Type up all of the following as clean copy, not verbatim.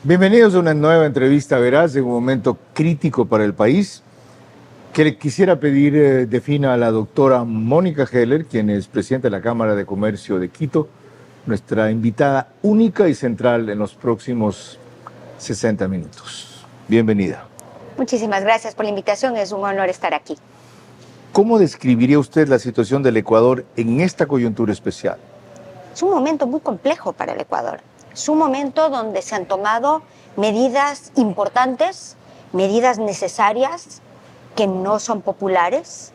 Bienvenidos a una nueva entrevista veraz en un momento crítico para el país que le quisiera pedir defina a la doctora Mónica Heller, quien es presidenta de la Cámara de Comercio de Quito, nuestra invitada única y central en los próximos 60 minutos. Bienvenida. Muchísimas gracias por la invitación, es un honor estar aquí. ¿Cómo describiría usted la situación del Ecuador en esta coyuntura especial? Es un momento muy complejo para el Ecuador. Es un momento donde se han tomado medidas importantes, medidas necesarias, que no son populares,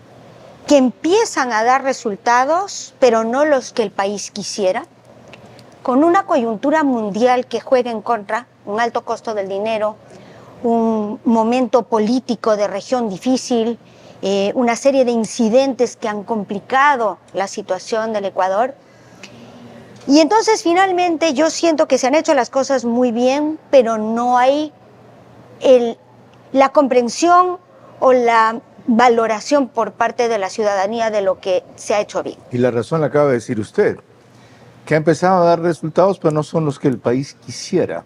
que empiezan a dar resultados, pero no los que el país quisiera, con una coyuntura mundial que juega en contra, un alto costo del dinero, un momento político de región difícil, una serie de incidentes que han complicado la situación del Ecuador. Y entonces finalmente yo siento que se han hecho las cosas muy bien, pero no hay la comprensión o la valoración por parte de la ciudadanía de lo que se ha hecho bien. Y la razón la acaba de decir usted, que ha empezado a dar resultados, pero no son los que el país quisiera.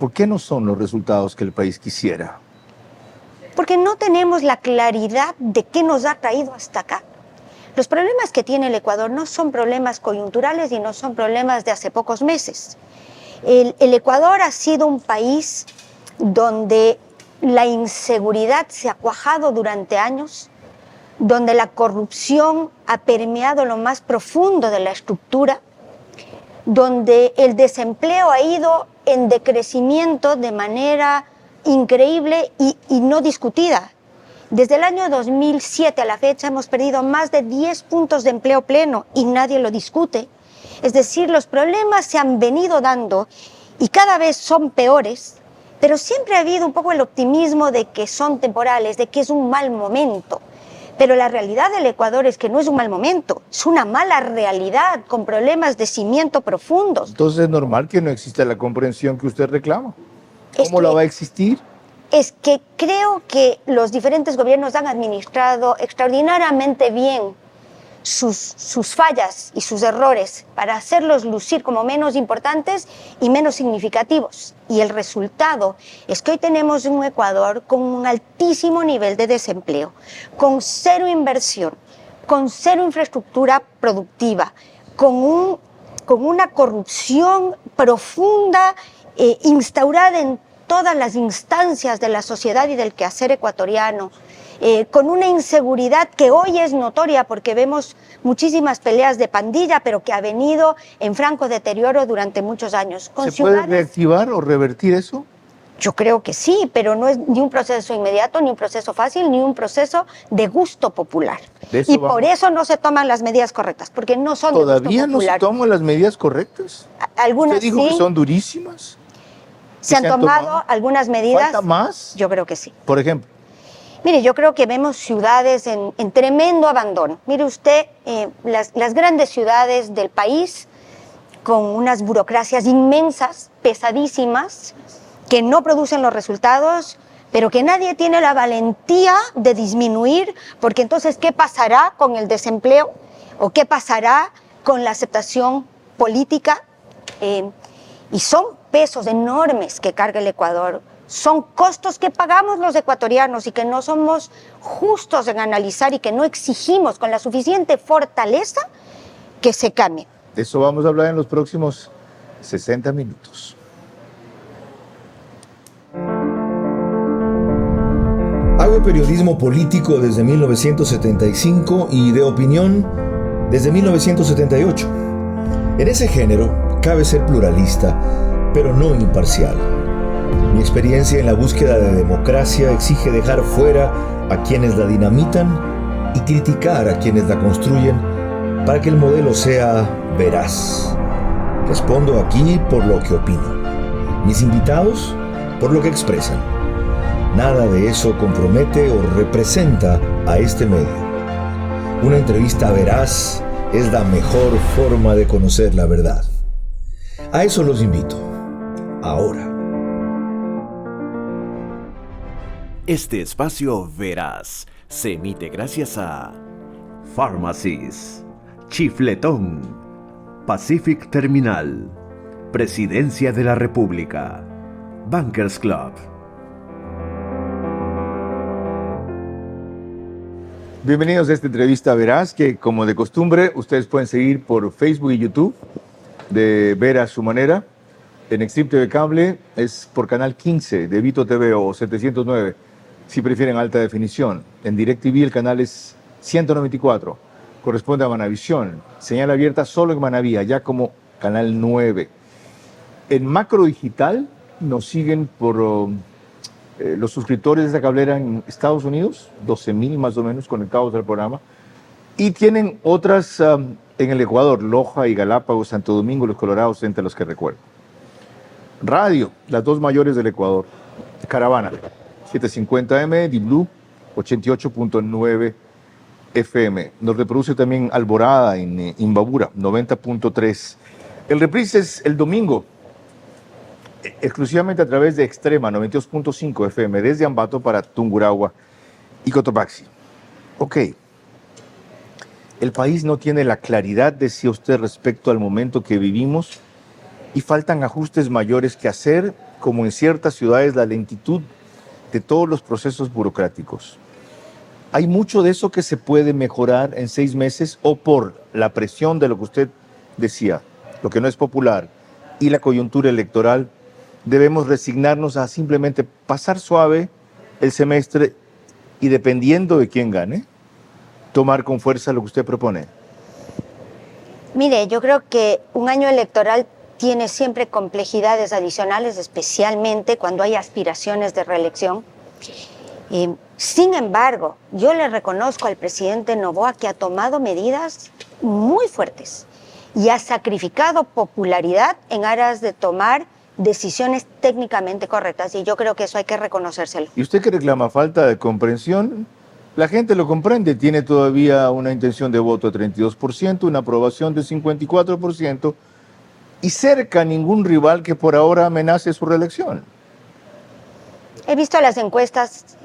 ¿Por qué no son los resultados que el país quisiera? Porque no tenemos la claridad de qué nos ha traído hasta acá. Los problemas que tiene el Ecuador no son problemas coyunturales y no son problemas de hace pocos meses. El Ecuador ha sido un país donde la inseguridad se ha cuajado durante años, donde la corrupción ha permeado lo más profundo de la estructura, donde el desempleo ha ido en decrecimiento de manera increíble y no discutida. Desde el año 2007 a la fecha hemos perdido más de 10 puntos de empleo pleno y nadie lo discute. Es decir, los problemas se han venido dando y cada vez son peores, pero siempre ha habido un poco el optimismo de que son temporales, de que es un mal momento. Pero la realidad del Ecuador es que no es un mal momento, es una mala realidad con problemas de cimiento profundos. Entonces es normal que no exista la comprensión que usted reclama. ¿Cómo la va a existir? Es que creo que los diferentes gobiernos han administrado extraordinariamente bien sus fallas y sus errores para hacerlos lucir como menos importantes y menos significativos. Y el resultado es que hoy tenemos un Ecuador con un altísimo nivel de desempleo, con cero inversión, con cero infraestructura productiva, con una corrupción profunda instaurada en todas las instancias de la sociedad y del quehacer ecuatoriano, con una inseguridad que hoy es notoria porque vemos muchísimas peleas de pandilla, pero que ha venido en franco deterioro durante muchos años. ¿Se puede reactivar o revertir eso? Yo creo que sí, pero no es ni un proceso inmediato, ni un proceso fácil, ni un proceso de gusto popular. Y por eso no se toman las medidas correctas, porque no son de gusto popular. ¿Todavía no se toman las medidas correctas? Algunas ¿Usted dijo sí. que son durísimas? ¿Se han tomado algunas medidas? ¿Falta más? Yo creo que sí. Por ejemplo. Mire, yo creo que vemos ciudades en tremendo abandono. Mire usted, las grandes ciudades del país con unas burocracias inmensas, pesadísimas, que no producen los resultados, pero que nadie tiene la valentía de disminuir, porque entonces, ¿qué pasará con el desempleo? ¿O qué pasará con la aceptación política? Y son pesos enormes que carga el Ecuador. Son costos que pagamos los ecuatorianos y que no somos justos en analizar y que no exigimos con la suficiente fortaleza que se cambie. De eso vamos a hablar en los próximos 60 minutos. Hago periodismo político desde 1975 y de opinión desde 1978. En ese género cabe ser pluralista, pero no imparcial. Mi experiencia en la búsqueda de democracia exige dejar fuera a quienes la dinamitan y criticar a quienes la construyen para que el modelo sea veraz. Respondo aquí por lo que opino. Mis invitados por lo que expresan. Nada de eso compromete o representa a este medio. Una entrevista veraz es la mejor forma de conocer la verdad. A eso los invito. Ahora. Este espacio veraz se emite gracias a Pharmacies, Chifletón, Pacific Terminal, Presidencia de la República, Bankers Club. Bienvenidos a esta entrevista Veraz, que como de costumbre ustedes pueden seguir por Facebook y YouTube de Ver a su manera. En Extreme TV Cable es por canal 15 de Vito TV o 709, si prefieren alta definición. En DirecTV el canal es 194, corresponde a Manavisión. Señal abierta solo en Manaví, ya como canal 9. En Macro Digital nos siguen por los suscriptores de esta cablera en Estados Unidos, 12,000 más o menos conectados al programa. Y tienen otras en el Ecuador, Loja y Galápagos, Santo Domingo, Los Colorados, entre los que recuerdo. Radio, las dos mayores del Ecuador. Caravana, 750M, Di-Blue, 88.9 FM. Nos reproduce también Alborada en Imbabura, 90.3. El reprise es el domingo, exclusivamente a través de Extrema, 92.5 FM, desde Ambato para Tungurahua y Cotopaxi. Ok. El país no tiene la claridad, decía usted, respecto al momento que vivimos, y faltan ajustes mayores que hacer, como en ciertas ciudades la lentitud de todos los procesos burocráticos. ¿Hay mucho de eso que se puede mejorar en 6 meses o por la presión de lo que usted decía, lo que no es popular, y la coyuntura electoral, debemos resignarnos a simplemente pasar suave el semestre y, dependiendo de quién gane, tomar con fuerza lo que usted propone? Mire, yo creo que un año electoral tiene siempre complejidades adicionales, especialmente cuando hay aspiraciones de reelección. Sin embargo, yo le reconozco al presidente Noboa que ha tomado medidas muy fuertes y ha sacrificado popularidad en aras de tomar decisiones técnicamente correctas, y yo creo que eso hay que reconocérselo. ¿Y usted que reclama falta de comprensión? La gente lo comprende, tiene todavía una intención de voto de 32%, una aprobación de 54%, y cerca ningún rival que por ahora amenace su reelección. He visto las encuestas,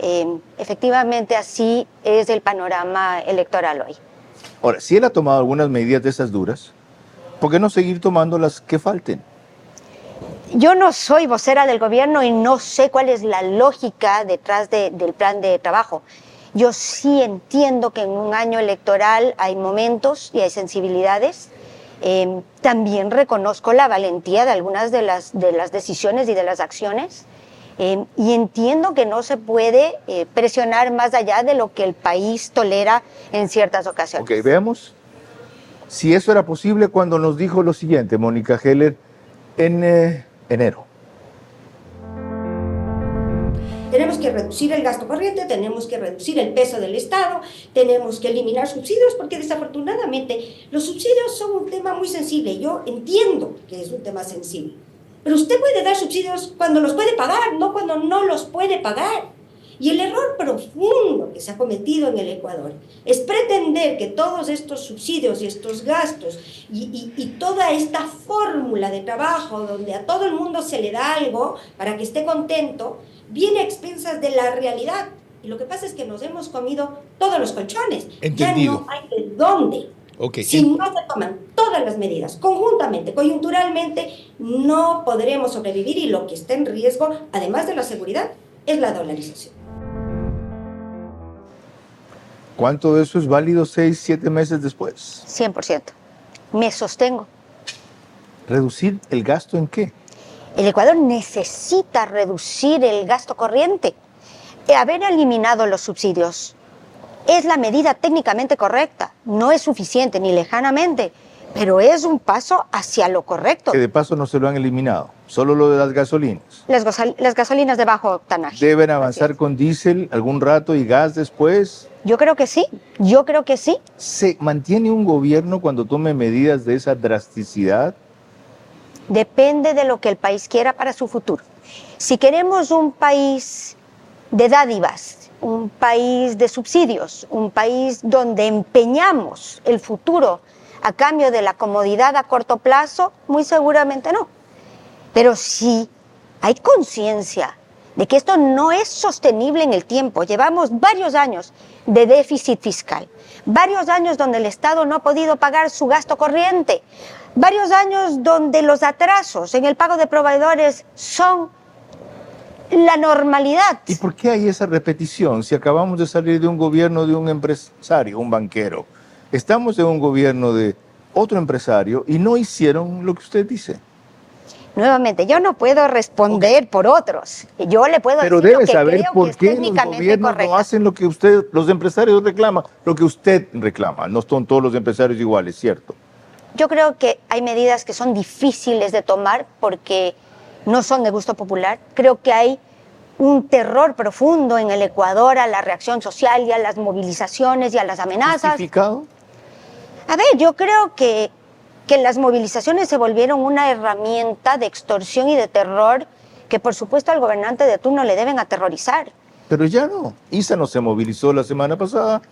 efectivamente así es el panorama electoral hoy. Ahora, si él ha tomado algunas medidas de esas duras, ¿por qué no seguir tomando las que falten? Yo no soy vocera del gobierno y no sé cuál es la lógica detrás del plan de trabajo. Yo sí entiendo que en un año electoral hay momentos y hay sensibilidades. También reconozco la valentía de algunas de las decisiones y de las acciones. Y entiendo que no se puede presionar más allá de lo que el país tolera en ciertas ocasiones. Ok, veamos si eso era posible cuando nos dijo lo siguiente, Mónica Heller, en enero. Tenemos que reducir el gasto corriente, tenemos que reducir el peso del Estado, tenemos que eliminar subsidios, porque desafortunadamente los subsidios son un tema muy sensible. Yo entiendo que es un tema sensible, pero usted puede dar subsidios cuando los puede pagar, no cuando no los puede pagar. Y el error profundo que se ha cometido en el Ecuador es pretender que todos estos subsidios y estos gastos y toda esta fórmula de trabajo donde a todo el mundo se le da algo para que esté contento, viene a expensas de la realidad. Y lo que pasa es que nos hemos comido todos los colchones. Entendido. Ya no hay de dónde. Okay. Si no se toman todas las medidas conjuntamente, coyunturalmente, no podremos sobrevivir, y lo que está en riesgo, además de la seguridad, es la dolarización. ¿Cuánto de eso es válido 6, 7 meses después? 100%. Me sostengo. ¿Reducir el gasto en qué? El Ecuador necesita reducir el gasto corriente. Haber eliminado los subsidios es la medida técnicamente correcta. No es suficiente ni lejanamente, pero es un paso hacia lo correcto. Que de paso no se lo han eliminado, solo lo de las gasolinas. Las gasolinas de bajo octanaje. ¿Deben avanzar con diésel algún rato y gas después? Yo creo que sí, yo creo que sí. ¿Se mantiene un gobierno cuando tome medidas de esa drasticidad? Depende de lo que el país quiera para su futuro. Si queremos un país de dádivas, un país de subsidios, un país donde empeñamos el futuro a cambio de la comodidad a corto plazo, muy seguramente no. Pero si hay conciencia de que esto no es sostenible en el tiempo, llevamos varios años de déficit fiscal, varios años donde el Estado no ha podido pagar su gasto corriente, varios años donde los atrasos en el pago de proveedores son la normalidad. ¿Y por qué hay esa repetición? Si acabamos de salir de un gobierno de un empresario, un banquero, estamos en un gobierno de otro empresario y no hicieron lo que usted dice. Nuevamente, yo no puedo responder por otros. Yo le puedo Pero decir debe lo que saber creo por que es qué los técnicamente gobiernos correcto. no hacen lo que usted, los empresarios reclaman, lo que usted reclama. No son todos los empresarios iguales, ¿cierto? Yo creo que hay medidas que son difíciles de tomar porque no son de gusto popular. Creo que hay un terror profundo en el Ecuador a la reacción social y a las movilizaciones y a las amenazas. ¿Justificado? A ver, yo creo que las movilizaciones se volvieron una herramienta de extorsión y de terror que por supuesto al gobernante de turno le deben aterrorizar. Pero ya no. ISA no se movilizó la semana pasada.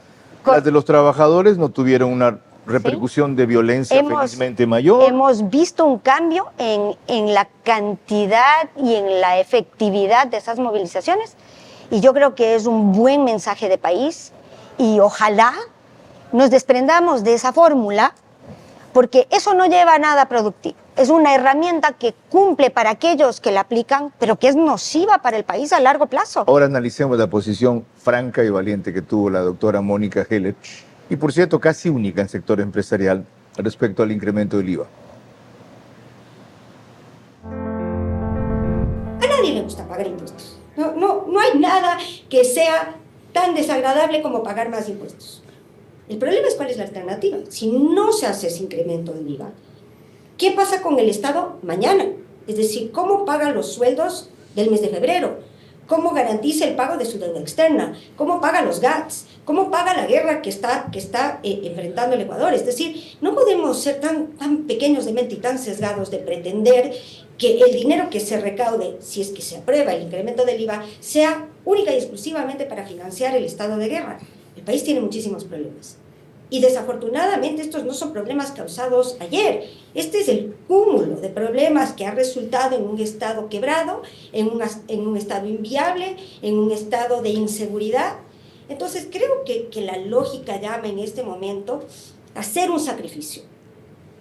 Cor- Las de los trabajadores no tuvieron una repercusión de violencia felizmente mayor. Hemos visto un cambio en la cantidad y en la efectividad de esas movilizaciones y yo creo que es un buen mensaje de país y ojalá nos desprendamos de esa fórmula porque eso no lleva a nada productivo. Es una herramienta que cumple para aquellos que la aplican, pero que es nociva para el país a largo plazo. Ahora analicemos la posición franca y valiente que tuvo la doctora Mónica Heller, y por cierto casi única en sector empresarial respecto al incremento del IVA. A nadie le gusta pagar impuestos. No hay nada que sea tan desagradable como pagar más impuestos. El problema es cuál es la alternativa. Si no se hace ese incremento del IVA, ¿qué pasa con el Estado mañana? Es decir, ¿cómo paga los sueldos del mes de febrero? ¿Cómo garantiza el pago de su deuda externa? ¿Cómo paga los GATS? ¿Cómo paga la guerra que está enfrentando el Ecuador? Es decir, no podemos ser tan pequeños de mente y tan sesgados de pretender que el dinero que se recaude, si es que se aprueba el incremento del IVA, sea única y exclusivamente para financiar el estado de guerra. El país tiene muchísimos problemas. Y desafortunadamente estos no son problemas causados ayer. Este es el cúmulo de problemas que ha resultado en un estado quebrado, en un estado inviable, en un estado de inseguridad. Entonces creo que la lógica llama en este momento a hacer un sacrificio,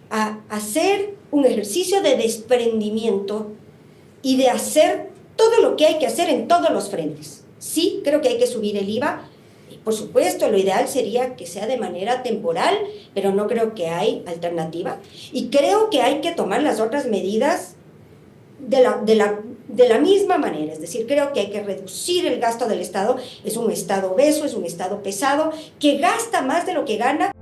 a hacer un ejercicio de desprendimiento y de hacer todo lo que hay que hacer en todos los frentes. Sí, creo que hay que subir el IVA. Por supuesto, lo ideal sería que sea de manera temporal, pero no creo que hay alternativa. Y creo que hay que tomar las otras medidas de la misma manera. Es decir, creo que hay que reducir el gasto del Estado. Es un Estado obeso, es un Estado pesado, que gasta más de lo que gana.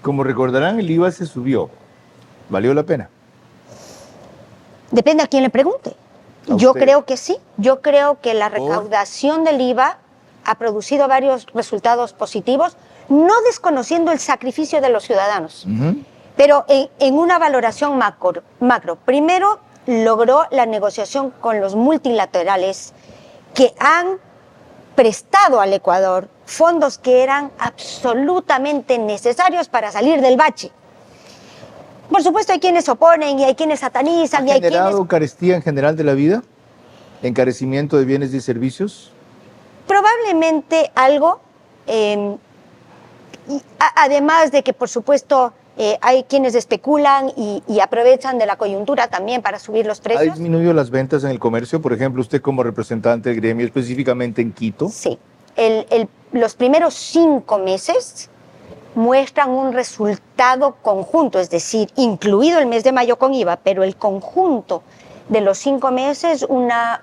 Como recordarán, el IVA se subió. ¿Valió la pena? Depende a quién le pregunte. Yo creo que sí. Yo creo que la recaudación del IVA ha producido varios resultados positivos, no desconociendo el sacrificio de los ciudadanos, pero en una valoración macro. Primero, logró la negociación con los multilaterales que han prestado al Ecuador fondos que eran absolutamente necesarios para salir del bache. Por supuesto, hay quienes oponen y hay quienes satanizan. ¿Ha generado carestía en general de la vida? ¿Encarecimiento de bienes y servicios? Probablemente algo, además de que, por supuesto, hay quienes especulan y aprovechan de la coyuntura también para subir los ¿Ha precios. disminuido las ventas en el comercio? Por ejemplo, usted como representante del gremio, específicamente en Quito. Sí. Los primeros 5 meses muestran un resultado conjunto, es decir, incluido el mes de mayo con IVA, pero el conjunto de los 5 meses, una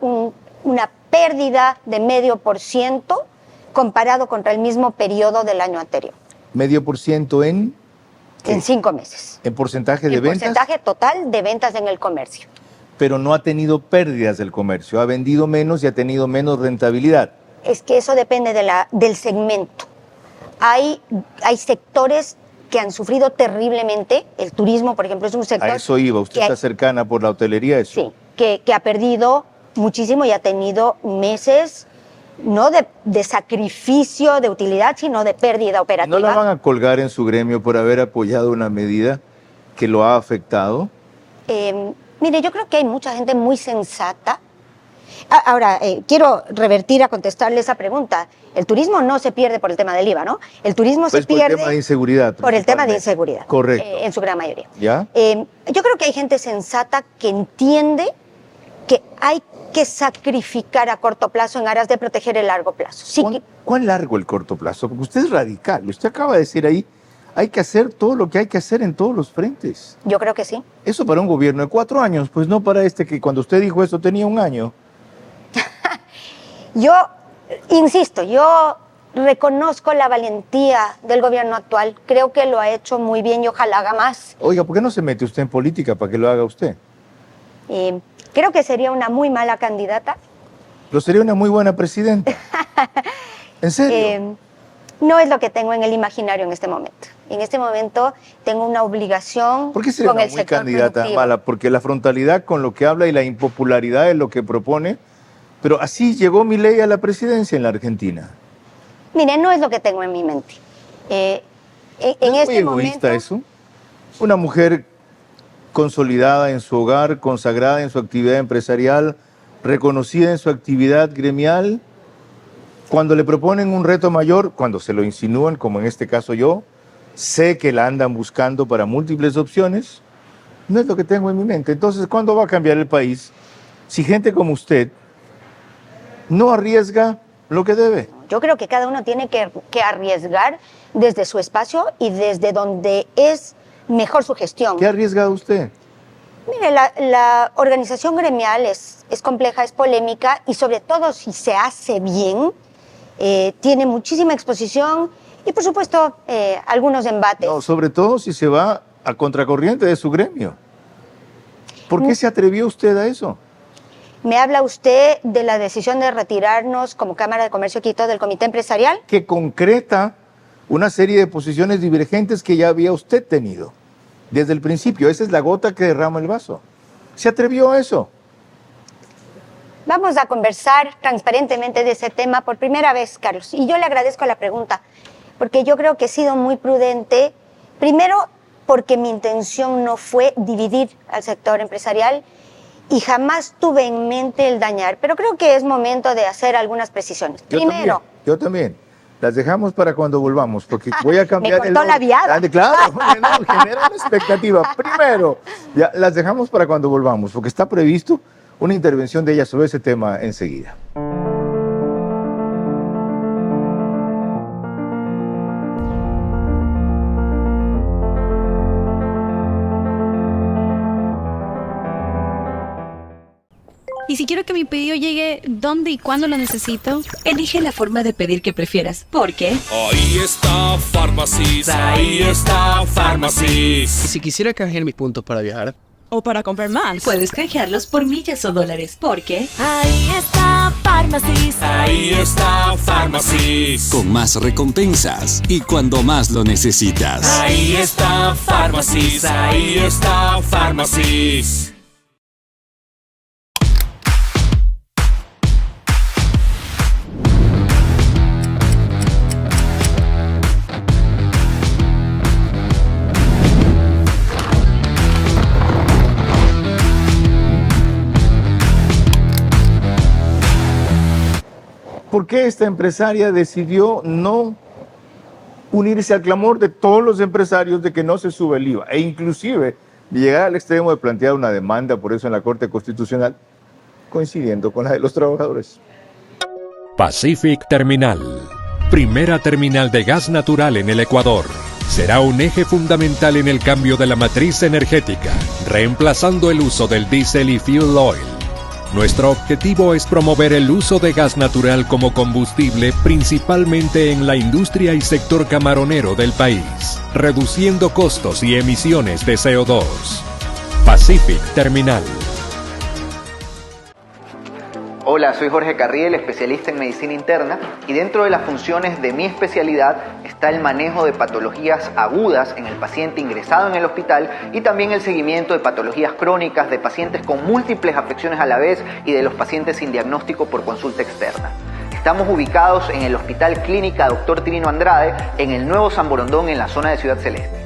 pérdida de 0,5% comparado contra el mismo periodo del año anterior. ¿0,5% en? En 5 meses. ¿En porcentaje de el ventas? Porcentaje total de ventas en el comercio. Pero no ha tenido pérdidas del comercio, ha vendido menos y ha tenido menos rentabilidad. Es que eso depende del segmento. Hay sectores que han sufrido terriblemente. El turismo, por ejemplo, es un sector... A eso iba, usted está cercana por la hotelería, eso. Sí, que ha perdido muchísimo y ha tenido meses no de sacrificio de utilidad, sino de pérdida operativa. ¿No la van a colgar en su gremio por haber apoyado una medida que lo ha afectado? Mire, yo creo que hay mucha gente muy sensata Ahora, quiero revertir a contestarle esa pregunta. El turismo no se pierde por el tema del IVA, ¿no? El turismo se pierde por el tema de inseguridad. por el tema de principalmente. inseguridad. Correcto. En su gran mayoría. ¿Ya? Yo creo que hay gente sensata que entiende que hay que sacrificar a corto plazo en aras de proteger el largo plazo. Sí, ¿Cuán largo el corto plazo? Porque usted es radical. Usted acaba de decir ahí, hay que hacer todo lo que hay que hacer en todos los frentes. yo creo que sí. Eso para un gobierno de 4 años, pues no para este que cuando usted dijo eso tenía 1 año. Yo, insisto, yo reconozco la valentía del gobierno actual. Creo que lo ha hecho muy bien y ojalá haga más. Oiga, ¿por qué no se mete usted en política para que lo haga usted? Creo que sería una muy mala candidata. Pero sería una muy buena presidenta. ¿En serio? No es lo que tengo en el imaginario en este momento. En este momento tengo una obligación ¿Por qué sería con una el muy sector candidata productivo. mala? Porque la frontalidad con lo que habla y la impopularidad es lo que propone. Pero así llegó Milei a la presidencia en la Argentina. Mire, no es lo que tengo en mi mente. En ¿No es muy este egoísta momento, eso? Una mujer consolidada en su hogar, consagrada en su actividad empresarial, reconocida en su actividad gremial, cuando le proponen un reto mayor, cuando se lo insinúan, como en este caso yo, sé que la andan buscando para múltiples opciones, no es lo que tengo en mi mente. Entonces, ¿cuándo va a cambiar el país si gente como usted no arriesga lo que debe? yo creo que cada uno tiene que arriesgar desde su espacio y desde donde es mejor su gestión. ¿Qué ha arriesgado usted? Mire, la organización gremial es compleja, es polémica y sobre todo si se hace bien, tiene muchísima exposición y por supuesto algunos embates. No, sobre todo si se va a contracorriente de su gremio. ¿Por qué se atrevió usted a eso? ¿Me habla usted de la decisión de retirarnos como Cámara de Comercio Quito del Comité Empresarial? Que concreta una serie de posiciones divergentes que ya había usted tenido desde el principio. Esa es la gota que derrama el vaso. ¿Se atrevió a eso? Vamos a conversar transparentemente de ese tema por primera vez, Carlos. Y yo le agradezco la pregunta, porque yo creo que he sido muy prudente. Primero, porque mi intención no fue dividir al sector empresarial y jamás tuve en mente el dañar. Pero creo que es momento de hacer algunas precisiones. Primero, Yo también. Las dejamos para cuando volvamos, porque voy a cambiar Me cortó la viada. Claro, no, genera una expectativa. Primero, ya, las dejamos para cuando volvamos, porque está previsto una intervención de ella sobre ese tema enseguida. Y si quiero que mi pedido llegue, ¿dónde y cuándo lo necesito? Elige la forma de pedir que prefieras, porque Ahí está Pharmacies, ahí está Pharmacies. Y si quisiera canjear mis puntos para viajar, ¿O para comprar más? puedes canjearlos por millas o dólares, porque Ahí está Pharmacies. Ahí está Pharmacies. Con más recompensas y cuando más lo necesitas. Ahí está Pharmacies, ahí está Pharmacies. ¿Por qué esta empresaria decidió no unirse al clamor de todos los empresarios de que no se sube el IVA? E inclusive de llegar al extremo de plantear una demanda por eso en la Corte Constitucional, coincidiendo con la de los trabajadores. Pacific Terminal, primera terminal de gas natural en el Ecuador. Será un eje fundamental en el cambio de la matriz energética, reemplazando el uso del diésel y fuel oil. Nuestro objetivo es promover el uso de gas natural como combustible principalmente en la industria y sector camaronero del país, reduciendo costos y emisiones de CO2. Pacific Terminal. Hola, soy Jorge Carriel, especialista en medicina interna, y dentro de las funciones de mi especialidad está el manejo de patologías agudas en el paciente ingresado en el hospital y también el seguimiento de patologías crónicas de pacientes con múltiples afecciones a la vez y de los pacientes sin diagnóstico por consulta externa. Estamos ubicados en el Hospital Clínica Dr. Trino Andrade, en el Nuevo San Borondón, en la zona de Ciudad Celeste.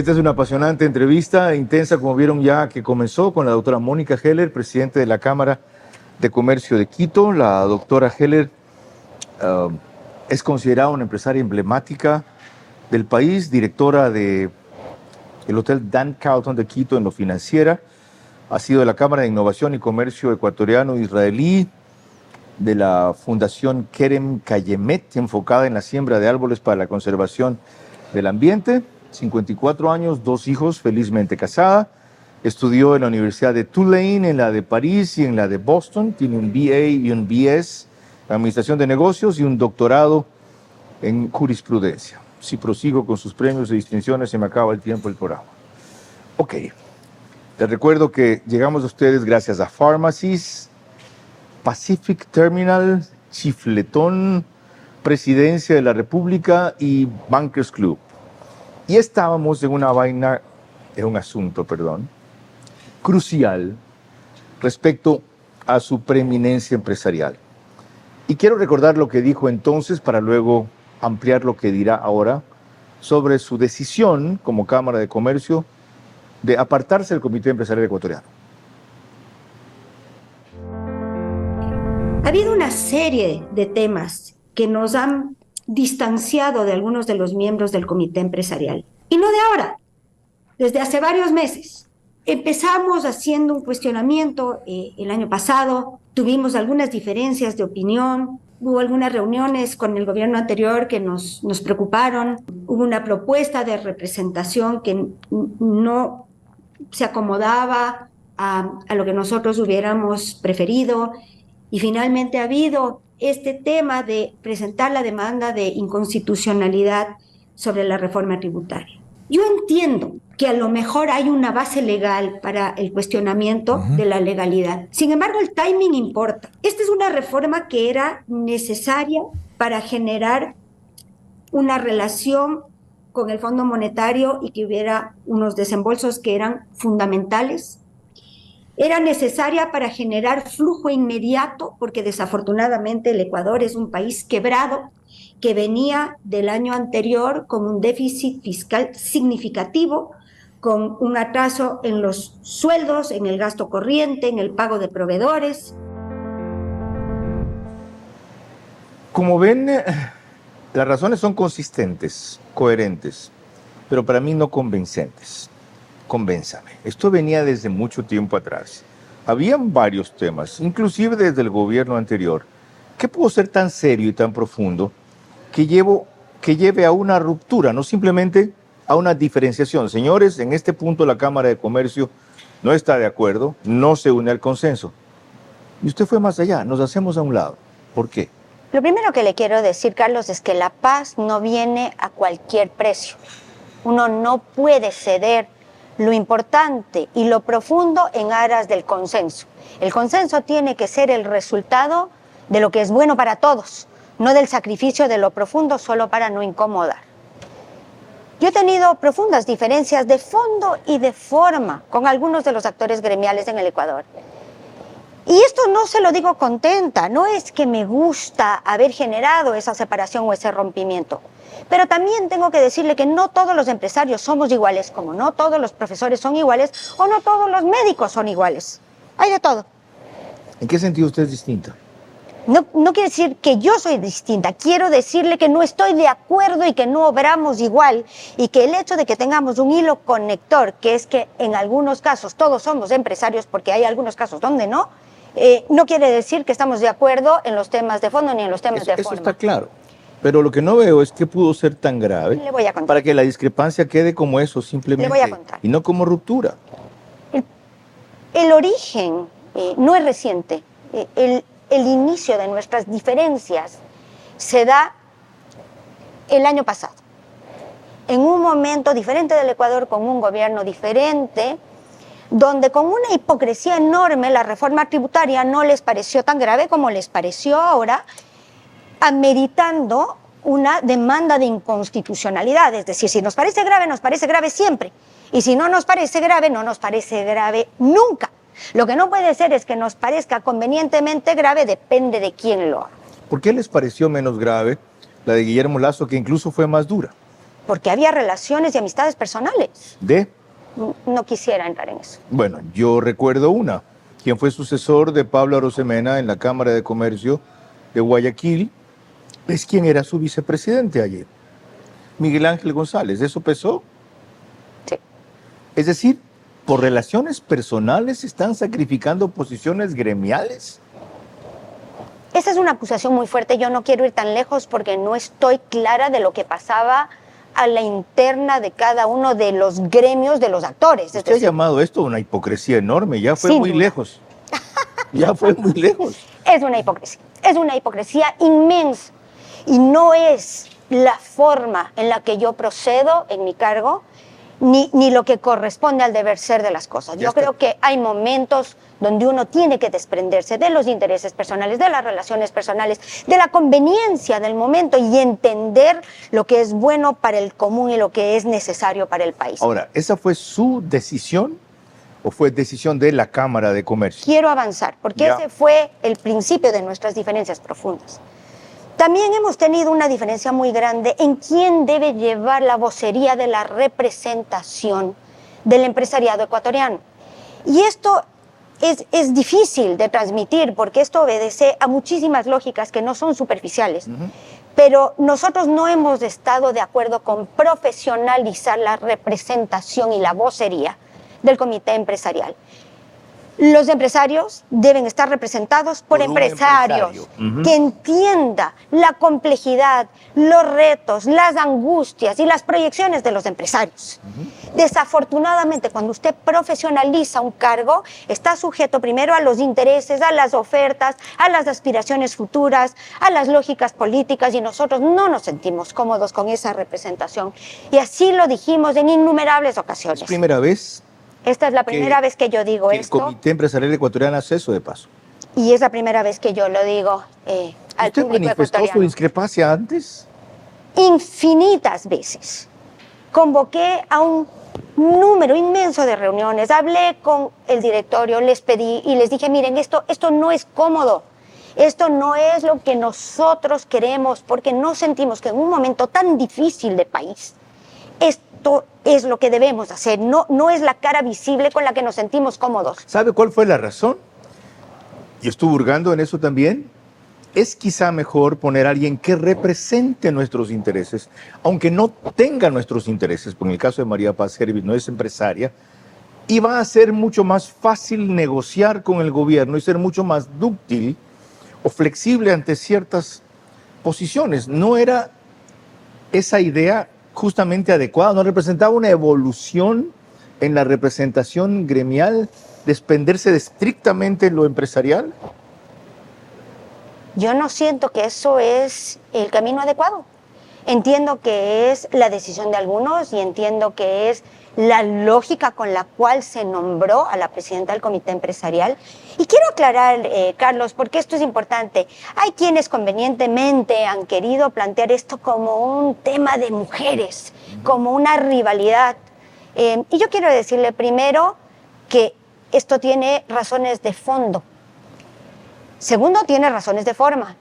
Esta es una apasionante entrevista, intensa, como vieron ya, que comenzó con la doctora Mónica Heller, presidente de la Cámara de Comercio de Quito. La doctora Heller es considerada una empresaria emblemática del país, directora del Hotel Dan Carlton de Quito en lo financiera. Ha sido de la Cámara de Innovación y Comercio Ecuatoriano-Israelí, de la Fundación Kerem Kayemet, enfocada en la siembra de árboles para la conservación del ambiente. 54 años, 2 hijos, felizmente casada. Estudió en la Universidad de Tulane, en la de París y en la de Boston. Tiene un BA y un BS en Administración de Negocios y un doctorado en Jurisprudencia. Si prosigo con sus premios y distinciones, se me acaba el tiempo del programa. Ok. Les recuerdo que llegamos a ustedes gracias a Pharmacies, Pacific Terminal, Chifletón, Presidencia de la República y Bankers Club. Y estábamos en un asunto, crucial respecto a su preeminencia empresarial. Y quiero recordar lo que dijo entonces para luego ampliar lo que dirá ahora sobre su decisión como Cámara de Comercio de apartarse del Comité Empresarial Ecuatoriano. Ha habido una serie de temas que nos han distanciado de algunos de los miembros del comité empresarial. Y no de ahora, desde hace varios meses. Empezamos haciendo un cuestionamiento el año pasado, tuvimos algunas diferencias de opinión, hubo algunas reuniones con el gobierno anterior que nos preocuparon, hubo una propuesta de representación que no se acomodaba a lo que nosotros hubiéramos preferido, y finalmente ha habido este tema de presentar la demanda de inconstitucionalidad sobre la reforma tributaria. Yo entiendo que a lo mejor hay una base legal para el cuestionamiento de la legalidad. Sin embargo, el timing importa. Esta es una reforma que era necesaria para generar una relación con el Fondo Monetario y que hubiera unos desembolsos que eran fundamentales. Era necesaria para generar flujo inmediato, porque desafortunadamente el Ecuador es un país quebrado, que venía del año anterior con un déficit fiscal significativo, con un atraso en los sueldos, en el gasto corriente, en el pago de proveedores. Como ven, las razones son consistentes, coherentes, pero para mí no convincentes. Convénzame. Esto venía desde mucho tiempo atrás. Habían varios temas, inclusive desde el gobierno anterior. ¿Qué pudo ser tan serio y tan profundo que lleve a una ruptura, no simplemente a una diferenciación? Señores, en este punto la Cámara de Comercio no está de acuerdo, no se une al consenso. Y usted fue más allá, nos hacemos a un lado. ¿Por qué? Lo primero que le quiero decir, Carlos, es que la paz no viene a cualquier precio. Uno no puede ceder lo importante y lo profundo en aras del consenso. El consenso tiene que ser el resultado de lo que es bueno para todos, no del sacrificio de lo profundo solo para no incomodar. Yo he tenido profundas diferencias de fondo y de forma con algunos de los actores gremiales en el Ecuador. Y esto no se lo digo contenta, no es que me gusta haber generado esa separación o ese rompimiento. Pero también tengo que decirle que no todos los empresarios somos iguales, como no todos los profesores son iguales o no todos los médicos son iguales. Hay de todo. ¿En qué sentido usted es distinta? No quiere decir que yo soy distinta, quiero decirle que no estoy de acuerdo y que no obramos igual, y que el hecho de que tengamos un hilo conector, que es que en algunos casos todos somos empresarios, porque hay algunos casos donde no quiere decir que estamos de acuerdo en los temas de fondo ni en los temas de forma. Eso está claro. Pero lo que no veo es qué pudo ser tan grave para que la discrepancia quede como eso simplemente. Le voy a contar. Y no como ruptura. El origen no es reciente. El inicio de nuestras diferencias se da el año pasado. En un momento diferente del Ecuador, con un gobierno diferente, donde con una hipocresía enorme la reforma tributaria no les pareció tan grave como les pareció ahora, ameritando una demanda de inconstitucionalidad. Es decir, si nos parece grave siempre. Y si no nos parece grave, no nos parece grave nunca. Lo que no puede ser es que nos parezca convenientemente grave, depende de quién lo haga. ¿Por qué les pareció menos grave la de Guillermo Lasso, que incluso fue más dura? porque había relaciones y amistades personales. No quisiera entrar en eso. Bueno, yo recuerdo una. Quien fue sucesor de Pablo Arosemena en la Cámara de Comercio de Guayaquil es quien era su vicepresidente ayer, Miguel Ángel González. ¿Eso pesó? Sí. Es decir, por relaciones personales se están sacrificando posiciones gremiales. Esa es una acusación muy fuerte. Yo no quiero ir tan lejos porque no estoy clara de lo que pasaba a la interna de cada uno de los gremios de los actores. Usted ha llamado esto una hipocresía enorme, ya fue muy lejos. Ya fue muy lejos. Es una hipocresía inmensa y no es la forma en la que yo procedo en mi cargo ni lo que corresponde al deber ser de las cosas. Yo creo que hay momentos donde uno tiene que desprenderse de los intereses personales, de las relaciones personales, de la conveniencia del momento y entender lo que es bueno para el común y lo que es necesario para el país. Ahora, ¿esa fue su decisión o fue decisión de la Cámara de Comercio? Quiero avanzar, porque ese fue el principio de nuestras diferencias profundas. También hemos tenido una diferencia muy grande en quién debe llevar la vocería de la representación del empresariado ecuatoriano. Y esto es difícil de transmitir porque esto obedece a muchísimas lógicas que no son superficiales. Pero nosotros no hemos estado de acuerdo con profesionalizar la representación y la vocería del comité empresarial. Los empresarios deben estar representados por empresarios que entienda la complejidad, los retos, las angustias y las proyecciones de los empresarios. Desafortunadamente, cuando usted profesionaliza un cargo, está sujeto primero a los intereses, a las ofertas, a las aspiraciones futuras, a las lógicas políticas y nosotros no nos sentimos cómodos con esa representación. Y así lo dijimos en innumerables ocasiones. ¿Es primera vez? Esta es la primera vez que yo digo esto. El Comité Empresarial Ecuatoriano hace eso de paso. Y es la primera vez que yo lo digo al ¿Usted público manifestó ecuatoriano. su discrepancia antes? Infinitas veces. Convoqué a un número inmenso de reuniones, hablé con el directorio, les pedí y les dije, miren, esto no es cómodo. Esto no es lo que nosotros queremos porque no sentimos que en un momento tan difícil de país, esto es lo que debemos hacer, no es la cara visible con la que nos sentimos cómodos. ¿Sabe cuál fue la razón? Y estuve hurgando en eso también. Es quizá mejor poner a alguien que represente nuestros intereses, aunque no tenga nuestros intereses, porque en el caso de María Paz Hervis no es empresaria, y va a ser mucho más fácil negociar con el gobierno y ser mucho más dúctil o flexible ante ciertas posiciones. No era esa idea justamente adecuada, no representaba una evolución en la representación gremial, desprenderse de estrictamente lo empresarial. Yo no siento que eso es el camino adecuado. Entiendo que es la decisión de algunos y entiendo que es la lógica con la cual se nombró a la presidenta del comité empresarial. Y quiero aclarar, Carlos, porque esto es importante. Hay quienes convenientemente han querido plantear esto como un tema de mujeres, como una rivalidad. Y yo quiero decirle primero que esto tiene razones de fondo. Segundo, tiene razones de forma.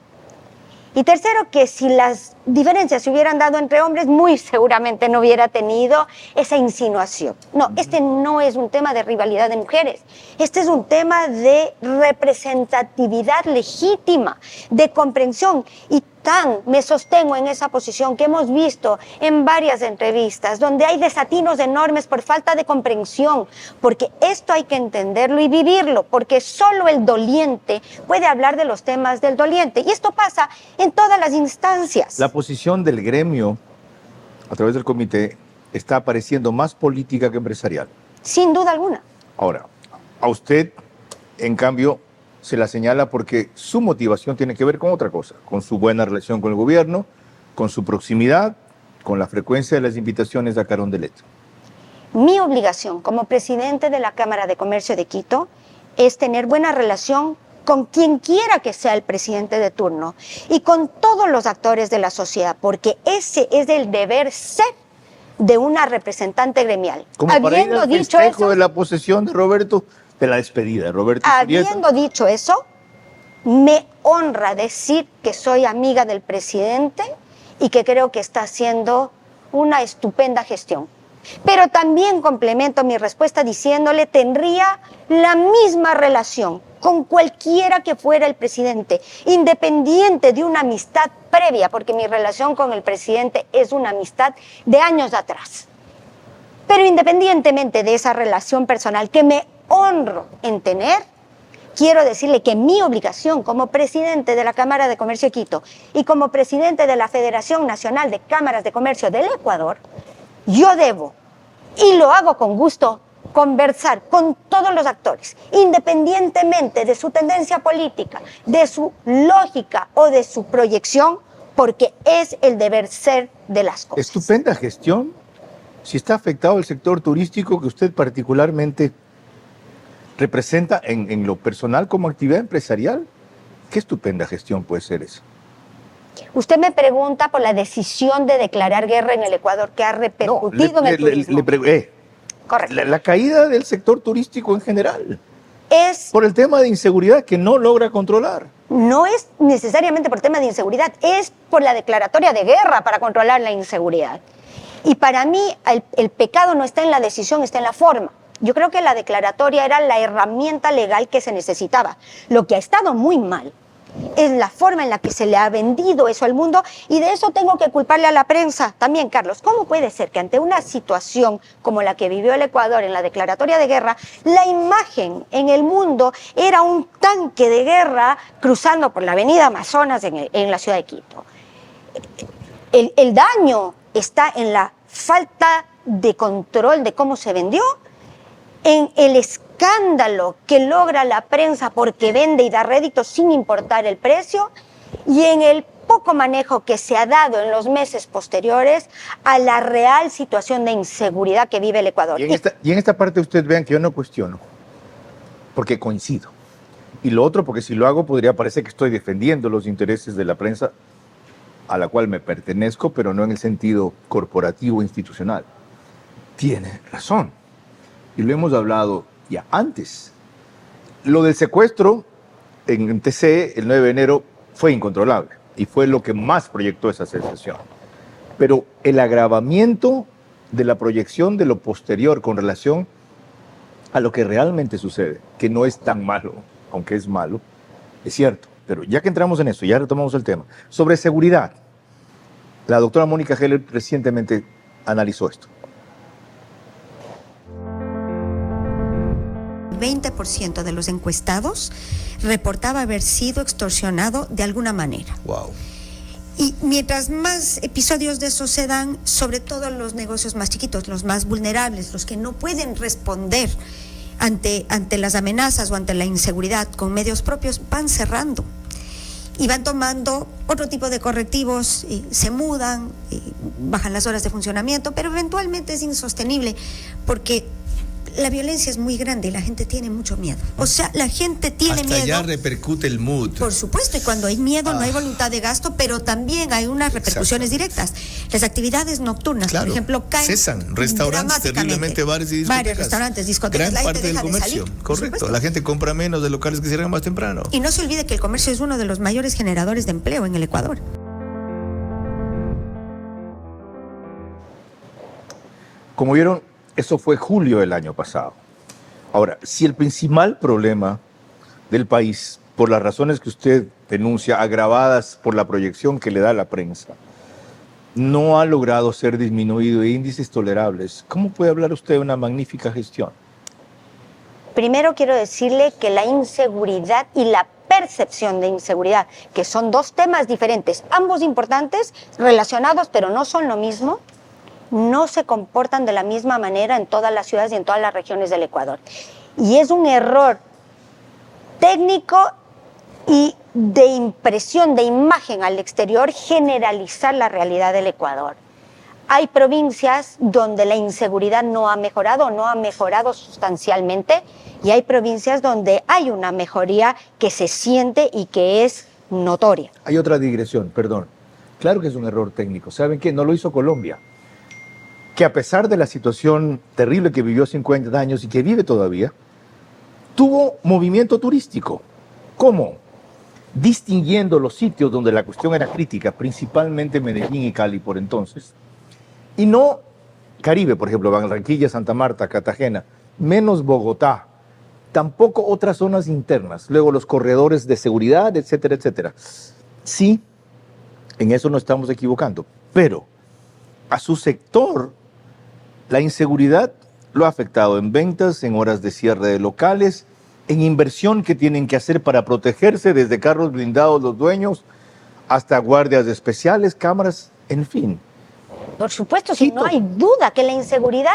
Y tercero, que si las diferencias se hubieran dado entre hombres, muy seguramente no hubiera tenido esa insinuación. No, este no es un tema de rivalidad de mujeres. Este es un tema de representatividad legítima, de comprensión. Y me sostengo en esa posición que hemos visto en varias entrevistas, donde hay desatinos enormes por falta de comprensión, porque esto hay que entenderlo y vivirlo, porque solo el doliente puede hablar de los temas del doliente. Y esto pasa en todas las instancias. La posición del gremio, a través del comité, está pareciendo más política que empresarial. Sin duda alguna. Ahora, a usted, en cambio, se la señala porque su motivación tiene que ver con otra cosa, con su buena relación con el gobierno, con su proximidad, con la frecuencia de las invitaciones a Carondelet. Mi obligación como presidente de la Cámara de Comercio de Quito es tener buena relación con quien quiera que sea el presidente de turno y con todos los actores de la sociedad, porque ese es el deber ser de una representante gremial. Como habiendo para ir al dicho festejo eso, de la posesión de Roberto, de la despedida de Roberto Surieta. Habiendo dicho eso, me honra decir que soy amiga del presidente y que creo que está haciendo una estupenda gestión. Pero también complemento mi respuesta diciéndole, tendría la misma relación con cualquiera que fuera el presidente, independiente de una amistad previa, porque mi relación con el presidente es una amistad de años atrás. Pero independientemente de esa relación personal que me honro en tener, quiero decirle que mi obligación como presidente de la Cámara de Comercio de Quito y como presidente de la Federación Nacional de Cámaras de Comercio del Ecuador, yo debo, y lo hago con gusto, conversar con todos los actores, independientemente de su tendencia política, de su lógica o de su proyección, porque es el deber ser de las cosas. Estupenda gestión. Si está afectado el sector turístico que usted particularmente representa en lo personal como actividad empresarial, qué estupenda gestión puede ser eso. Usted me pregunta por la decisión de declarar guerra en el Ecuador que ha repercutido en el turismo. Correcto. La caída del sector turístico en general. Es por el tema de inseguridad que no logra controlar. No es necesariamente por tema de inseguridad, es por la declaratoria de guerra para controlar la inseguridad. Y para mí el pecado no está en la decisión, está en la forma. Yo creo que la declaratoria era la herramienta legal que se necesitaba. Lo que ha estado muy mal es la forma en la que se le ha vendido eso al mundo, y de eso tengo que culparle a la prensa también, Carlos. ¿Cómo puede ser que ante una situación como la que vivió el Ecuador en la declaratoria de guerra, la imagen en el mundo era un tanque de guerra cruzando por la avenida Amazonas en la ciudad de Quito? El daño está en la falta de control de cómo se vendió, en el escándalo que logra la prensa porque vende y da réditos sin importar el precio, y en el poco manejo que se ha dado en los meses posteriores a la real situación de inseguridad que vive el Ecuador. Y en esta parte ustedes vean que yo no cuestiono, porque coincido. Y lo otro, porque si lo hago podría parecer que estoy defendiendo los intereses de la prensa a la cual me pertenezco, pero no en el sentido corporativo institucional. Tiene razón. Y lo hemos hablado ya antes. Lo del secuestro en TC el 9 de enero fue incontrolable y fue lo que más proyectó esa sensación. Pero el agravamiento de la proyección de lo posterior con relación a lo que realmente sucede, que no es tan malo, aunque es malo, es cierto. Pero ya que entramos en eso, ya retomamos el tema. Sobre seguridad, la doctora Mónica Heller recientemente analizó esto. 20% de los encuestados reportaba haber sido extorsionado de alguna manera. Wow. Y mientras más episodios de eso se dan, sobre todo los negocios más chiquitos, los más vulnerables, los que no pueden responder ante las amenazas o ante la inseguridad con medios propios, van cerrando y van tomando otro tipo de correctivos, se mudan, bajan las horas de funcionamiento, pero eventualmente es insostenible porque la violencia es muy grande y la gente tiene mucho miedo. O sea, la gente tiene miedo. Hasta ya repercute el mood. Por supuesto, y cuando hay miedo no hay voluntad de gasto, pero también hay unas repercusiones directas. Las actividades nocturnas, por ejemplo, caen cesan. Restaurantes, terriblemente, bares y discotecas. Bares, restaurantes, discotecas. Gran parte del comercio, correcto. La gente compra menos de locales que cierran más temprano. Y no se olvide que el comercio es uno de los mayores generadores de empleo en el Ecuador. Como vieron, eso fue julio del año pasado. Ahora, si el principal problema del país, por las razones que usted denuncia, agravadas por la proyección que le da la prensa, no ha logrado ser disminuido de índices tolerables, ¿cómo puede hablar usted de una magnífica gestión? Primero quiero decirle que la inseguridad y la percepción de inseguridad, que son dos temas diferentes, ambos importantes, relacionados, pero no son lo mismo, no se comportan de la misma manera en todas las ciudades y en todas las regiones del Ecuador. Y es un error técnico y de impresión, de imagen al exterior, generalizar la realidad del Ecuador. Hay provincias donde la inseguridad no ha mejorado sustancialmente, y hay provincias donde hay una mejoría que se siente y que es notoria. Hay otra digresión, perdón. Claro que es un error técnico. ¿Saben qué? No lo hizo Colombia, que a pesar de la situación terrible que vivió 50 años y que vive todavía, tuvo movimiento turístico. ¿Cómo? Distinguiendo los sitios donde la cuestión era crítica, principalmente Medellín y Cali por entonces, Y no Caribe, por ejemplo, Barranquilla, Santa Marta, Cartagena, menos Bogotá, tampoco otras zonas internas, luego los corredores de seguridad, etcétera, etcétera. Sí, en eso no estamos equivocando, pero a su sector la inseguridad lo ha afectado en ventas, en horas de cierre de locales, en inversión que tienen que hacer para protegerse, desde carros blindados los dueños hasta guardias especiales, cámaras, en fin. Por supuesto, si no hay duda que la inseguridad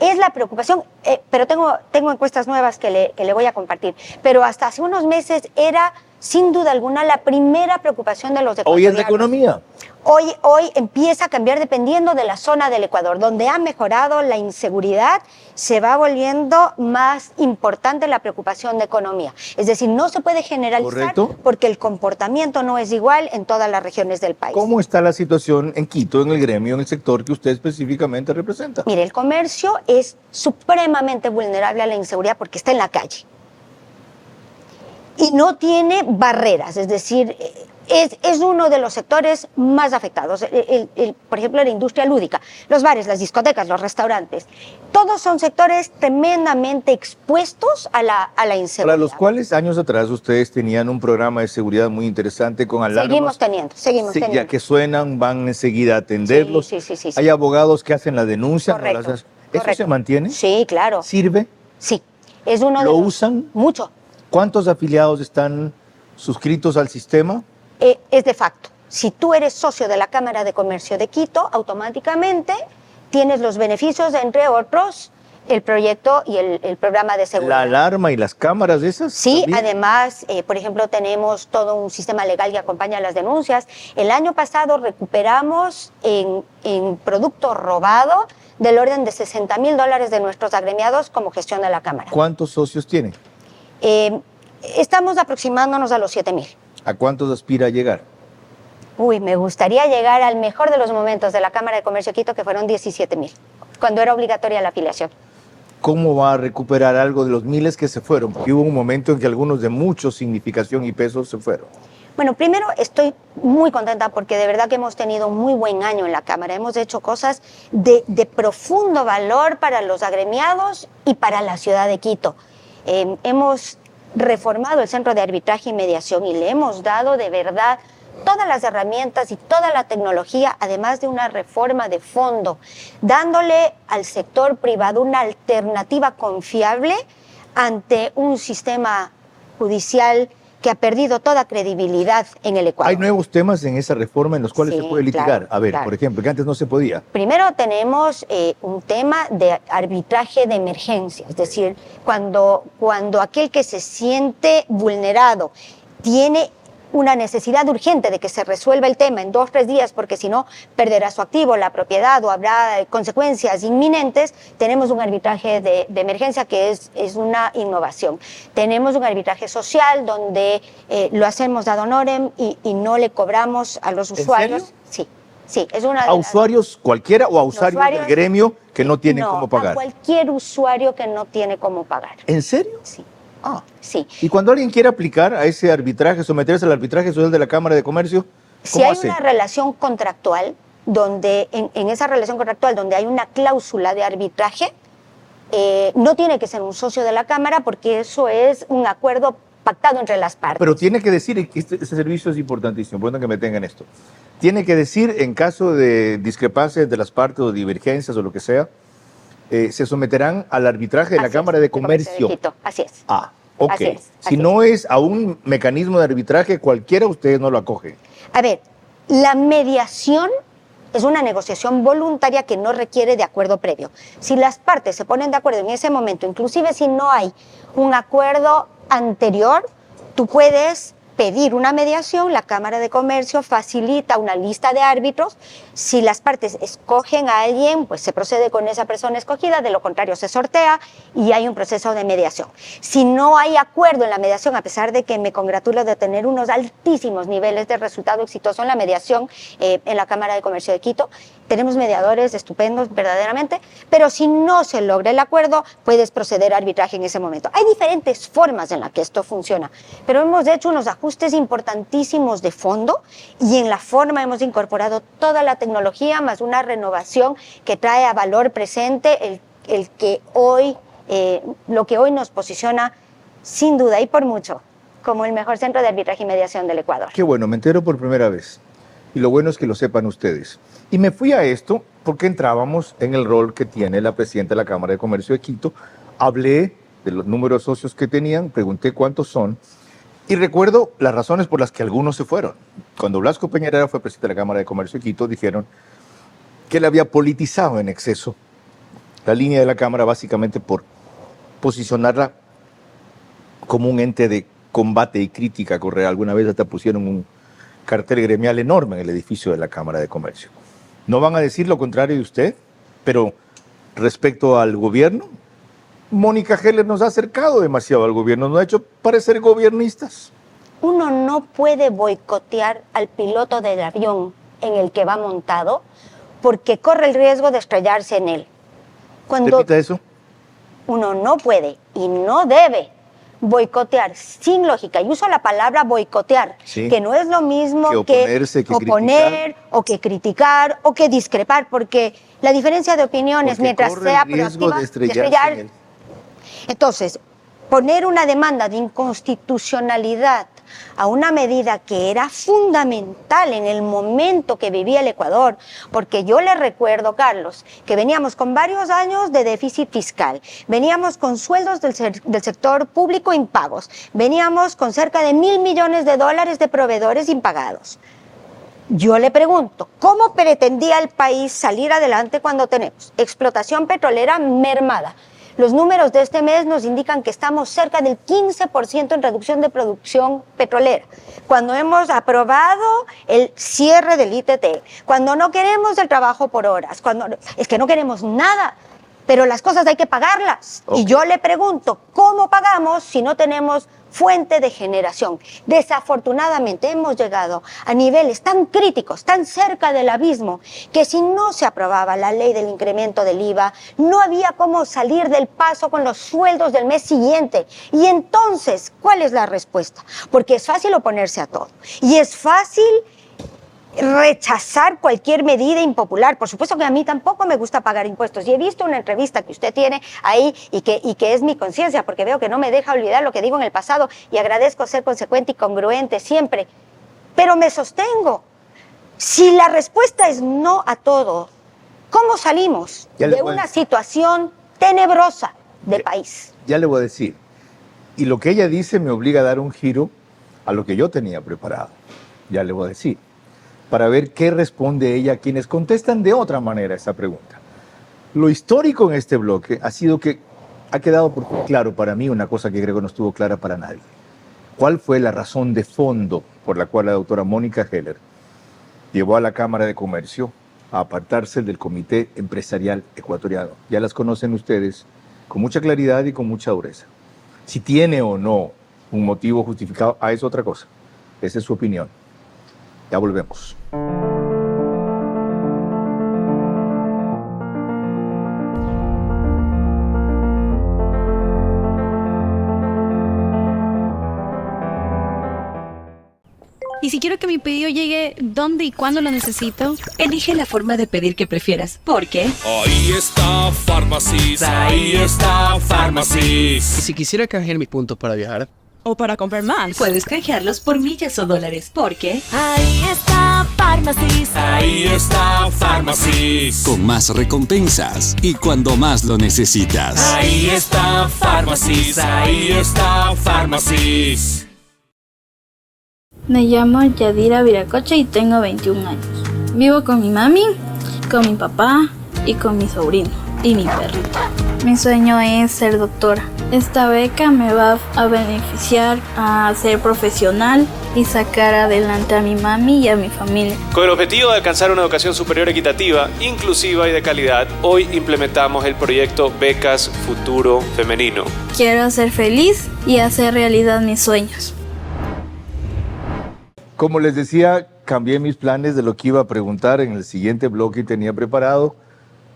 es la preocupación, pero tengo encuestas nuevas que le voy a compartir, pero hasta hace unos meses era sin duda alguna la primera preocupación de los ecuatorianos. Hoy es la economía. Hoy empieza a cambiar dependiendo de la zona del Ecuador. Donde ha mejorado la inseguridad, se va volviendo más importante la preocupación de economía. Es decir, no se puede generalizar. Correcto. Porque el comportamiento no es igual en todas las regiones del país. ¿Cómo está la situación en Quito, en el gremio, en el sector que usted específicamente representa? Mire, el comercio es supremamente vulnerable a la inseguridad porque está en la calle. Y no tiene barreras, es decir, es uno de los sectores más afectados. Por ejemplo, la industria lúdica, los bares, las discotecas, los restaurantes, todos son sectores tremendamente expuestos a la inseguridad. Para los cuales años atrás ustedes tenían un programa de seguridad muy interesante con alarmas. Seguimos teniendo. Ya que suenan, van enseguida a atenderlos. Sí. Hay abogados que hacen la denuncia. Correcto, ¿Eso correcto. se mantiene? Sí, claro. ¿Sirve? Sí. Es uno ¿Lo usan? Mucho. ¿Cuántos afiliados están suscritos al sistema? Es de facto. Si tú eres socio de la Cámara de Comercio de Quito, automáticamente tienes los beneficios, entre otros, el proyecto y el programa de seguridad. ¿La alarma y las cámaras esas? Sí, ¿también? además, por ejemplo, tenemos todo un sistema legal que acompaña las denuncias. El año pasado recuperamos en producto robado del orden de $60,000 de nuestros agremiados como gestión de la Cámara. ¿Cuántos socios tienen? Estamos aproximándonos a los 7,000. ¿A cuántos aspira a llegar? Me gustaría llegar al mejor de los momentos de la Cámara de Comercio de Quito, que fueron 17,000, cuando era obligatoria la afiliación. ¿Cómo va a recuperar algo de los miles que se fueron? Porque hubo un momento en que algunos de mucha significación y peso se fueron. Bueno, primero estoy muy contenta porque de verdad que hemos tenido un muy buen año en la Cámara. Hemos hecho cosas de profundo valor para los agremiados y para la ciudad de Quito. Hemos reformado el Centro de Arbitraje y Mediación y le hemos dado de verdad todas las herramientas y toda la tecnología, además de una reforma de fondo, dándole al sector privado una alternativa confiable ante un sistema judicial que ha perdido toda credibilidad en el Ecuador. ¿Hay nuevos temas en esa reforma en los cuales Sí, se puede litigar? claro, A ver, claro. por ejemplo, que antes no se podía. Primero tenemos un tema de arbitraje de emergencia, es decir, cuando aquel que se siente vulnerado tiene una necesidad urgente de que se resuelva el tema en 2 o 3 días, porque si no perderá su activo, la propiedad o habrá consecuencias inminentes, tenemos un arbitraje de emergencia que es una innovación. Tenemos un arbitraje social donde lo hacemos ad honorem y no le cobramos a los usuarios. serio? Sí, es una de ¿A las- usuarios cualquiera o a usuarios del usuarios- gremio que no tienen cómo a pagar? cualquier usuario que no tiene cómo pagar. ¿En serio? Sí. Ah. Sí. Y cuando alguien quiere aplicar a ese arbitraje, someterse al arbitraje social de la Cámara de Comercio, Si ¿cómo hay hace? una relación contractual, donde en esa relación contractual donde hay una cláusula de arbitraje, no tiene que ser un socio de la Cámara porque eso es un acuerdo pactado entre las partes. Pero tiene que decir, que este servicio es importantísimo, bueno que me tengan esto. Tiene que decir, en caso de discrepancias de las partes o divergencias o lo que sea, se someterán al arbitraje de la Así Cámara es, de de Comercio Comercio. de Quito, así es. Ah, ok. Así es, Si así no es a un mecanismo de arbitraje cualquiera, ustedes no lo acogen. A ver, la mediación es una negociación voluntaria que no requiere de acuerdo previo. Si las partes se ponen de acuerdo en ese momento, inclusive si no hay un acuerdo anterior, tú puedes pedir una mediación, la Cámara de Comercio facilita una lista de árbitros. Si las partes escogen a alguien, pues se procede con esa persona escogida, de lo contrario se sortea y hay un proceso de mediación. Si no hay acuerdo en la mediación, a pesar de que me congratulo de tener unos altísimos niveles de resultado exitoso en la mediación en la Cámara de Comercio de Quito, tenemos mediadores estupendos verdaderamente, pero si no se logra el acuerdo, puedes proceder a arbitraje en ese momento. Hay diferentes formas en las que esto funciona, pero hemos hecho unos ajustes importantísimos de fondo y en la forma hemos incorporado toda la tecnología más una renovación que trae a valor presente el que hoy, lo que hoy nos posiciona sin duda y por mucho como el mejor centro de arbitraje y mediación del Ecuador. Qué bueno, me entero por primera vez. Y lo bueno es que lo sepan ustedes. Y me fui a esto porque entrábamos en el rol que tiene la presidenta de la Cámara de Comercio de Quito. Hablé de los números de socios que tenían, pregunté cuántos son y recuerdo las razones por las que algunos se fueron. Cuando Blasco Peñarera fue presidente de la Cámara de Comercio de Quito, dijeron que él había politizado en exceso la línea de la Cámara básicamente por posicionarla como un ente de combate y crítica correa. Alguna vez hasta pusieron un cartel gremial enorme en el edificio de la Cámara de Comercio. No van a decir lo contrario de usted, pero respecto al gobierno, Mónica Heller nos ha acercado demasiado al gobierno, nos ha hecho parecer gobiernistas. Uno no puede boicotear al piloto del avión en el que va montado porque corre el riesgo de estrellarse en él. ¿Repita eso? Uno no puede y no debe boicotear sin lógica, y uso la palabra boicotear, sí, que no es lo mismo que oponer o que criticar o que discrepar, porque la diferencia de opiniones, porque mientras sea proactiva, de estrellar. Entonces, poner una demanda de inconstitucionalidad a una medida que era fundamental en el momento que vivía el Ecuador, porque yo le recuerdo, Carlos, que veníamos con varios años de déficit fiscal, veníamos con sueldos del sector público impagos, veníamos con cerca de $1.000 millones de proveedores impagados. Yo le pregunto, ¿cómo pretendía el país salir adelante cuando tenemos explotación petrolera mermada? Los números de este mes nos indican que estamos cerca del 15% en reducción de producción petrolera. Cuando hemos aprobado el cierre del ITT, cuando no queremos el trabajo por horas, es que no queremos nada, pero las cosas hay que pagarlas. Okay. Y yo le pregunto, ¿cómo pagamos si no tenemos fuente de generación? Desafortunadamente hemos llegado a niveles tan críticos, tan cerca del abismo, que si no se aprobaba la ley del incremento del IVA, no había cómo salir del paso con los sueldos del mes siguiente. Y entonces, ¿cuál es la respuesta? Porque es fácil oponerse a todo. Y es fácil rechazar cualquier medida impopular. Por supuesto que a mí tampoco me gusta pagar impuestos y he visto una entrevista que usted tiene ahí y que es mi conciencia, porque veo que no me deja olvidar lo que digo en el pasado y agradezco ser consecuente y congruente siempre, pero me sostengo. Si la respuesta es no a todo, ¿cómo salimos de una situación tenebrosa del país? Ya le voy a decir, y lo que ella dice me obliga a dar un giro a lo que yo tenía preparado. Ya le voy a decir, para ver qué responde ella a quienes contestan de otra manera esa pregunta. Lo histórico en este bloque ha sido que ha quedado claro para mí una cosa que creo que no estuvo clara para nadie. ¿Cuál fue la razón de fondo por la cual la doctora Mónica Heller llevó a la Cámara de Comercio a apartarse del Comité Empresarial Ecuatoriano? Ya las conocen ustedes con mucha claridad y con mucha dureza. Si tiene o no un motivo justificado, es otra cosa. Esa es su opinión. Ya volvemos. Y si quiero que mi pedido llegue donde y cuándo lo necesito, elige la forma de pedir que prefieras, porque ahí está Pharmacies, ahí está Pharmacies. Y si quisiera canjear mis puntos para viajar o para comprar más, puedes canjearlos por millas o dólares, porque ahí está Pharmacies, ahí está Pharmacies. Con más recompensas y cuando más lo necesitas. Ahí está Pharmacies, ahí está Pharmacies. Me llamo Yadira Viracocha y tengo 21 años. Vivo con mi mami, con mi papá y con mi sobrino y mi perrita. Mi sueño es ser doctora. Esta beca me va a beneficiar a ser profesional y sacar adelante a mi mami y a mi familia. Con el objetivo de alcanzar una educación superior equitativa, inclusiva y de calidad, hoy implementamos el proyecto Becas Futuro Femenino. Quiero ser feliz y hacer realidad mis sueños. Como les decía, cambié mis planes de lo que iba a preguntar en el siguiente bloque y tenía preparado,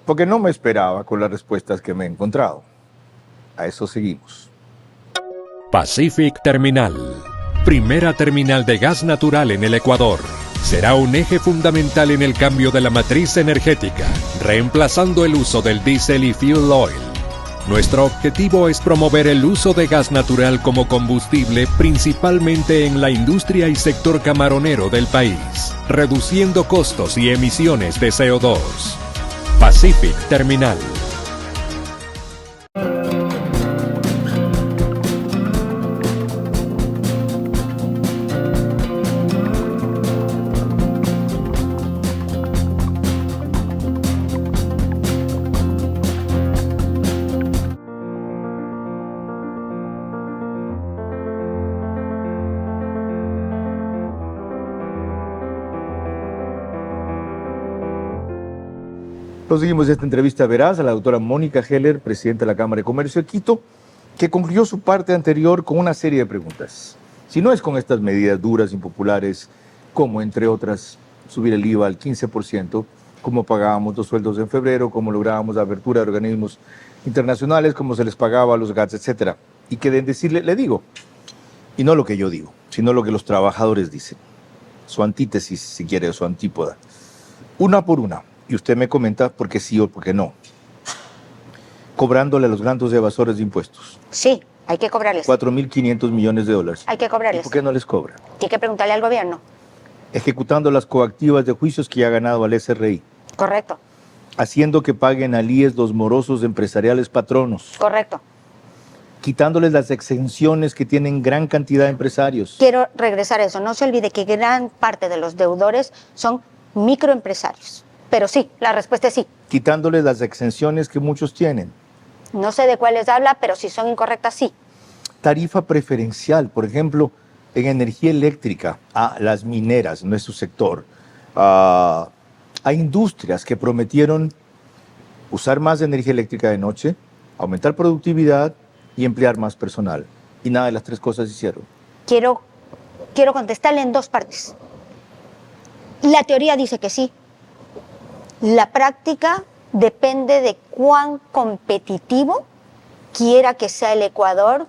porque no me esperaba con las respuestas que me he encontrado. A eso seguimos. Pacific Terminal, primera terminal de gas natural en el Ecuador. Será un eje fundamental en el cambio de la matriz energética, reemplazando el uso del diésel y fuel oil. Nuestro objetivo es promover el uso de gas natural como combustible principalmente en la industria y sector camaronero del país, reduciendo costos y emisiones de CO2. Pacific Terminal. Proseguimos esta entrevista veraz a la doctora Mónica Heller, presidenta de la Cámara de Comercio de Quito, que concluyó su parte anterior con una serie de preguntas. Si no es con estas medidas duras, impopulares, como entre otras subir el IVA al 15%, cómo pagábamos los sueldos en febrero, cómo lográbamos la apertura de organismos internacionales, cómo se les pagaba a los GATS, etc. Y que de decirle, le digo, y no lo que yo digo, sino lo que los trabajadores dicen, su antítesis, si quiere, o su antípoda, una por una. Y usted me comenta por qué sí o por qué no. Cobrándole a los grandes evasores de impuestos. Sí, hay que cobrarles. 4.500 millones de dólares. Hay que cobrarles. ¿Y por qué no les cobra? Tiene que preguntarle al gobierno. Ejecutando las coactivas de juicios que ya ha ganado al SRI. Correcto. Haciendo que paguen al IES los morosos empresariales patronos. Correcto. Quitándoles las exenciones que tienen gran cantidad de empresarios. Quiero regresar a eso. No se olvide que gran parte de los deudores son microempresarios. Pero sí, la respuesta es sí. Quitándoles las exenciones que muchos tienen. No sé de cuáles habla, pero si son incorrectas, sí. Tarifa preferencial, por ejemplo, en energía eléctrica a las mineras, no es su sector. A industrias que prometieron usar más energía eléctrica de noche, aumentar productividad y emplear más personal. Y nada de las tres cosas hicieron. Quiero contestarle en dos partes. La teoría dice que sí. La práctica depende de cuán competitivo quiera que sea el Ecuador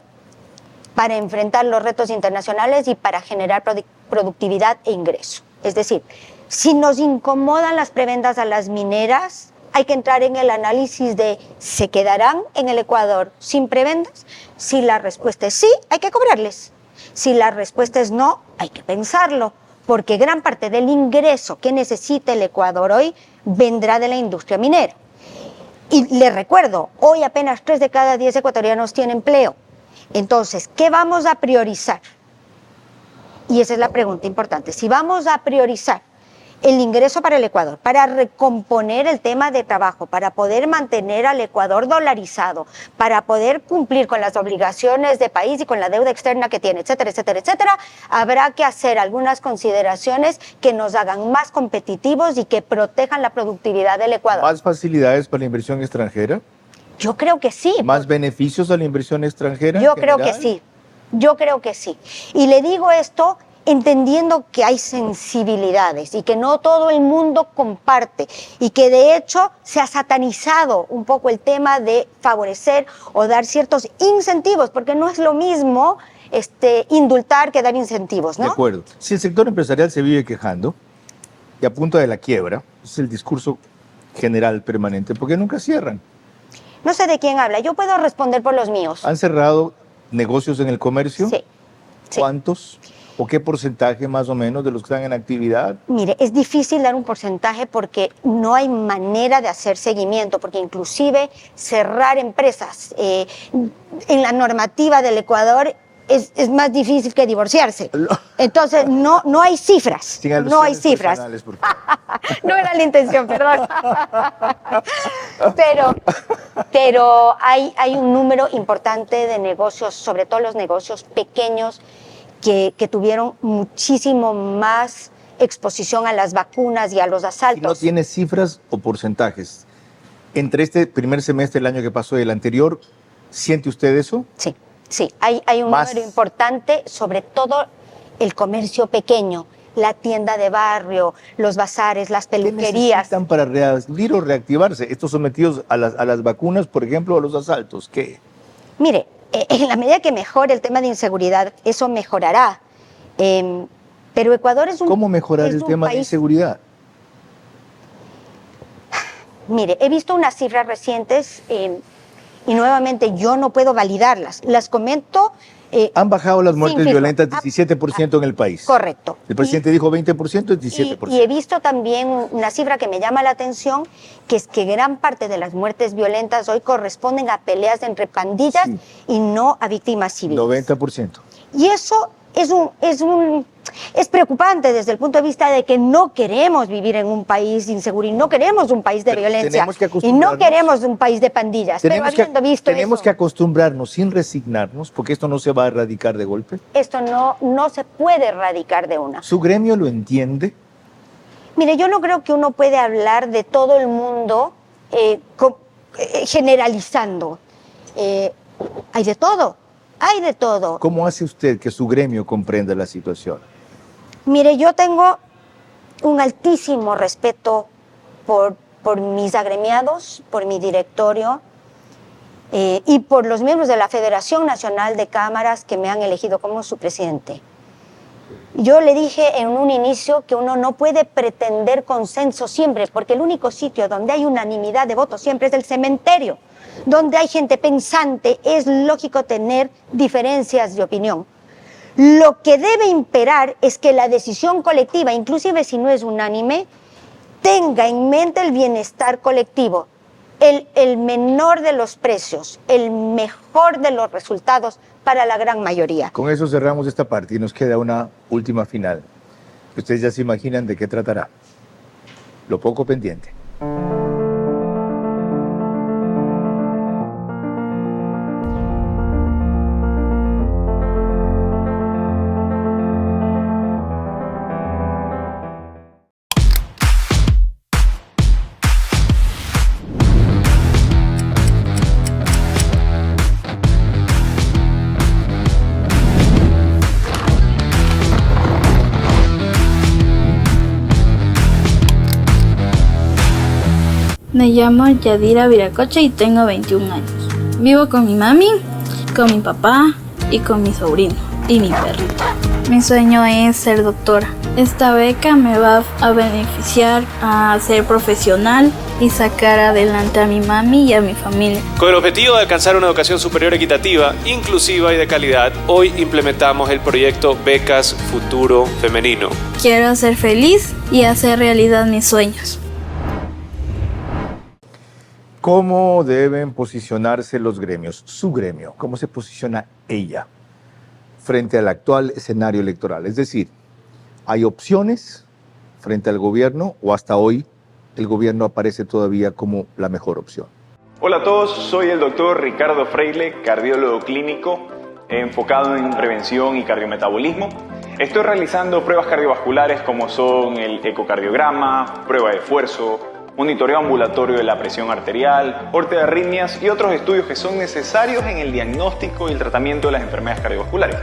para enfrentar los retos internacionales y para generar productividad e ingreso. Es decir, si nos incomodan las prebendas a las mineras, hay que entrar en el análisis de ¿se quedarán en el Ecuador sin prebendas? Si la respuesta es sí, hay que cobrarles. Si la respuesta es no, hay que pensarlo, porque gran parte del ingreso que necesita el Ecuador hoy vendrá de la industria minera. Y les recuerdo, hoy apenas 3 de cada 10 ecuatorianos tienen empleo. Entonces, ¿qué vamos a priorizar? Y esa es la pregunta importante. Si vamos a priorizar el ingreso para el Ecuador, para recomponer el tema de trabajo, para poder mantener al Ecuador dolarizado, para poder cumplir con las obligaciones de país y con la deuda externa que tiene, etcétera, etcétera, etcétera, habrá que hacer algunas consideraciones que nos hagan más competitivos y que protejan la productividad del Ecuador. ¿Más facilidades para la inversión extranjera? Yo creo que sí. ¿Más beneficios a la inversión extranjera? Yo creo que sí. Yo creo que sí. Y le digo esto entendiendo que hay sensibilidades y que no todo el mundo comparte y que de hecho se ha satanizado un poco el tema de favorecer o dar ciertos incentivos, porque no es lo mismo indultar que dar incentivos, ¿no? De acuerdo. Si el sector empresarial se vive quejando y a punto de la quiebra, es el discurso general permanente, ¿por qué nunca cierran? No sé de quién habla, yo puedo responder por los míos. ¿Han cerrado negocios en el comercio? Sí. ¿Cuántos? ¿O qué porcentaje más o menos de los que están en actividad? Mire, es difícil dar un porcentaje porque no hay manera de hacer seguimiento, porque inclusive cerrar empresas en la normativa del Ecuador es más difícil que divorciarse. Entonces, no hay cifras. No hay cifras. No era la intención, perdón. Pero hay un número importante de negocios, sobre todo los negocios pequeños, que tuvieron muchísimo más exposición a las vacunas y a los asaltos. ¿No tiene cifras o porcentajes? Entre este primer semestre del año que pasó y el anterior, ¿siente usted eso? Sí, hay un número importante, sobre todo el comercio pequeño, la tienda de barrio, los bazares, las ¿Qué peluquerías. necesitan para reabrir o reactivarse? Estos sometidos a las vacunas, por ejemplo, a los asaltos, ¿qué? Mire, en la medida que mejore el tema de inseguridad, eso mejorará. Pero Ecuador es un ¿Cómo mejorar el tema de inseguridad? Mire, he visto unas cifras recientes y nuevamente yo no puedo validarlas. Las comento. Han bajado las muertes violentas 17% en el país. Correcto. El presidente dijo 20%, es 17%. Y he visto también una cifra que me llama la atención, que es que gran parte de las muertes violentas hoy corresponden a peleas entre pandillas y no a víctimas civiles. 90%. Y eso es preocupante desde el punto de vista de que no queremos vivir en un país inseguro y no queremos un país de violencia y no queremos un país de pandillas. Tenemos que acostumbrarnos sin resignarnos, porque esto no se va a erradicar de golpe. Esto no se puede erradicar de una. ¿Su gremio lo entiende? Mire, yo no creo que uno puede hablar de todo el mundo generalizando. Hay de todo. Hay de todo. ¿Cómo hace usted que su gremio comprenda la situación? Mire, yo tengo un altísimo respeto por mis agremiados, por mi directorio y por los miembros de la Federación Nacional de Cámaras que me han elegido como su presidente. Yo le dije en un inicio que uno no puede pretender consenso siempre, porque el único sitio donde hay unanimidad de votos siempre es el cementerio. Donde hay gente pensante, es lógico tener diferencias de opinión. Lo que debe imperar es que la decisión colectiva, inclusive si no es unánime, tenga en mente el bienestar colectivo, el menor de los precios, el mejor de los resultados para la gran mayoría. Con eso cerramos esta parte y nos queda una última final. Ustedes ya se imaginan de qué tratará. Lo poco pendiente. Me llamo Yadira Viracocha y tengo 21 años. Vivo con mi mami, con mi papá y con mi sobrino y mi perrito. Mi sueño es ser doctora. Esta beca me va a beneficiar a ser profesional y sacar adelante a mi mami y a mi familia. Con el objetivo de alcanzar una educación superior equitativa, inclusiva y de calidad, hoy implementamos el proyecto Becas Futuro Femenino. Quiero ser feliz y hacer realidad mis sueños. ¿Cómo deben posicionarse los gremios? Su gremio, ¿cómo se posiciona ella frente al actual escenario electoral? Es decir, ¿hay opciones frente al gobierno o hasta hoy el gobierno aparece todavía como la mejor opción? Hola a todos, soy el doctor Ricardo Freile, cardiólogo clínico enfocado en prevención y cardiometabolismo. Estoy realizando pruebas cardiovasculares como son el ecocardiograma, prueba de esfuerzo, monitoreo ambulatorio de la presión arterial, porte de arritmias y otros estudios que son necesarios en el diagnóstico y el tratamiento de las enfermedades cardiovasculares.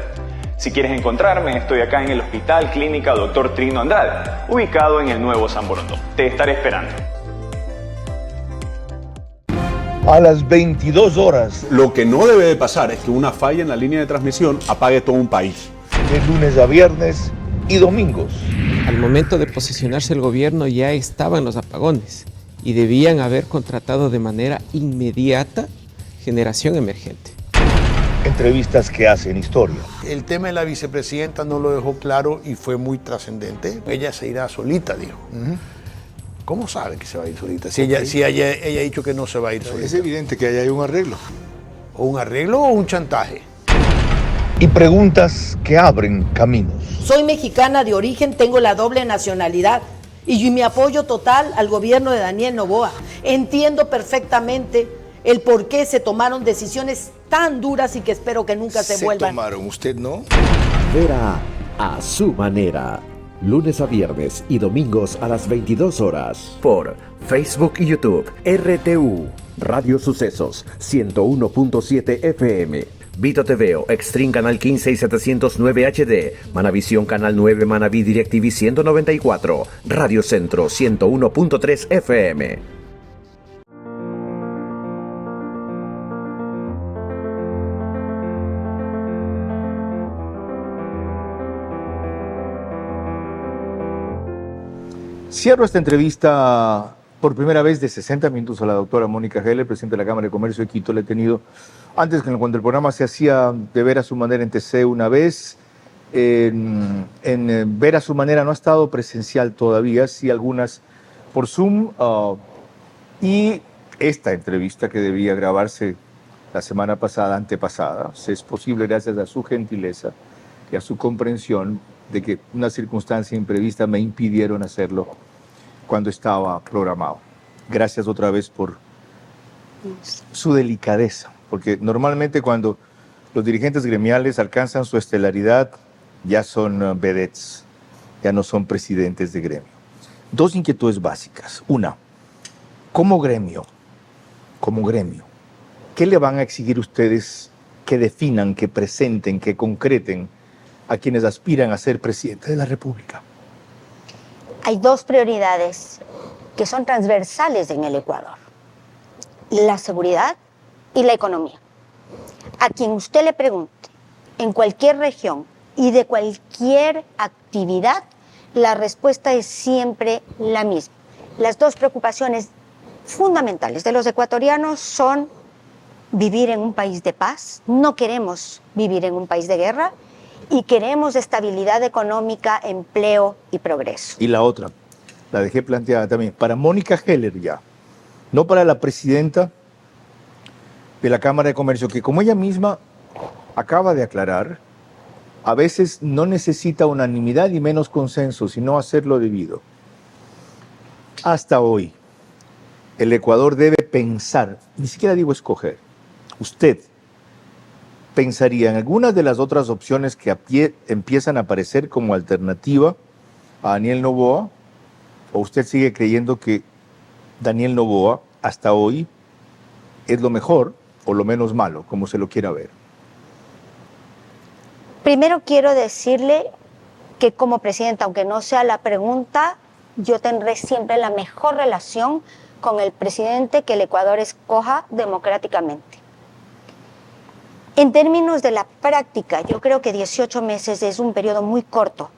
Si quieres encontrarme, estoy acá en el Hospital Clínica Dr. Trino Andrade, ubicado en el Nuevo San Borondón. Te estaré esperando. A las 22 horas. Lo que no debe de pasar es que una falla en la línea de transmisión apague todo un país. De lunes a viernes y domingos. Al momento de posicionarse el gobierno ya estaban los apagones y debían haber contratado de manera inmediata generación emergente. Entrevistas que hacen historia. El tema de la vicepresidenta no lo dejó claro y fue muy trascendente. Ella se irá solita, dijo. ¿Cómo sabe que se va a ir solita? Si ella ha dicho que no se va a ir solita. Es evidente que ahí hay un arreglo. ¿O un arreglo o un chantaje? Y preguntas que abren caminos. Soy mexicana de origen, tengo la doble nacionalidad y mi apoyo total al gobierno de Daniel Noboa. Entiendo perfectamente el por qué se tomaron decisiones tan duras y que espero que nunca se vuelvan. Se tomaron, ¿usted no? Vera a su manera. Lunes a viernes y domingos a las 22 horas. Por Facebook y YouTube. RTU. Radio Sucesos 101.7 FM. Vito TVO, Extreme Canal 15 y 709 HD, Manavisión Canal 9, Manaví DirecTV 194, Radio Centro 101.3 FM. Cierro esta entrevista por primera vez de 60 minutos a la doctora Mónica Heller, presidenta de la Cámara de Comercio de Quito. La he tenido antes, cuando el programa se hacía de ver a su manera en TC una vez. En ver a su manera no ha estado presencial todavía, sí algunas por Zoom. Y esta entrevista que debía grabarse la semana pasada, antepasada, es posible gracias a su gentileza y a su comprensión de que una circunstancia imprevista me impidieron hacerlo cuando estaba programado. Gracias otra vez por su delicadeza, porque normalmente cuando los dirigentes gremiales alcanzan su estelaridad ya son vedettes, ya no son presidentes de gremio. Dos inquietudes básicas. Una, como gremio, ¿qué le van a exigir ustedes que definan, que presenten, que concreten a quienes aspiran a ser presidente de la República? Hay dos prioridades que son transversales en el Ecuador: la seguridad y la economía. A quien usted le pregunte, en cualquier región y de cualquier actividad, la respuesta es siempre la misma. Las dos preocupaciones fundamentales de los ecuatorianos son vivir en un país de paz, no queremos vivir en un país de guerra, y queremos estabilidad económica, empleo y progreso. Y la otra, la dejé planteada también, para Mónica Heller ya, no para la presidenta de la Cámara de Comercio, que como ella misma acaba de aclarar, a veces no necesita unanimidad y menos consenso, sino hacerlo debido. Hasta hoy, el Ecuador debe pensar, ni siquiera digo escoger, usted pensaría en algunas de las otras opciones que empiezan a aparecer como alternativa a Daniel Noboa, o usted sigue creyendo que Daniel Noboa hasta hoy es lo mejor o lo menos malo, como se lo quiera ver? Primero quiero decirle que como presidenta, aunque no sea la pregunta, yo tendré siempre la mejor relación con el presidente que el Ecuador escoja democráticamente. En términos de la práctica, yo creo que 18 meses es un periodo muy corto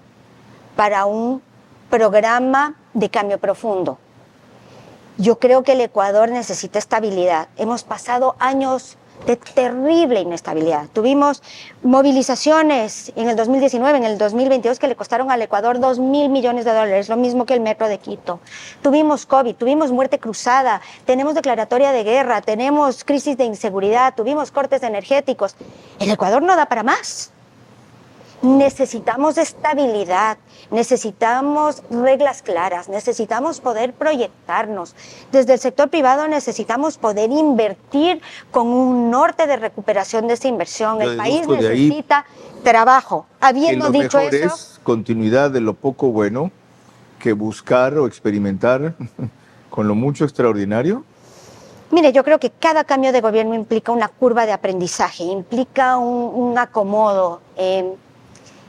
para un programa de cambio profundo. Yo creo que el Ecuador necesita estabilidad. Hemos pasado años de terrible inestabilidad. Tuvimos movilizaciones en el 2019, en el 2022, que le costaron al Ecuador $2.000 millones, lo mismo que el metro de Quito. Tuvimos COVID, tuvimos muerte cruzada, tenemos declaratoria de guerra, tenemos crisis de inseguridad, tuvimos cortes energéticos. El Ecuador no da para más. Necesitamos estabilidad, necesitamos reglas claras, necesitamos poder proyectarnos. Desde el sector privado necesitamos poder invertir con un norte de recuperación de esa inversión. El país necesita trabajo. Habiendo dicho eso, es continuidad de lo poco bueno que buscar o experimentar con lo mucho extraordinario. Mire, yo creo que cada cambio de gobierno implica una curva de aprendizaje, implica un acomodo.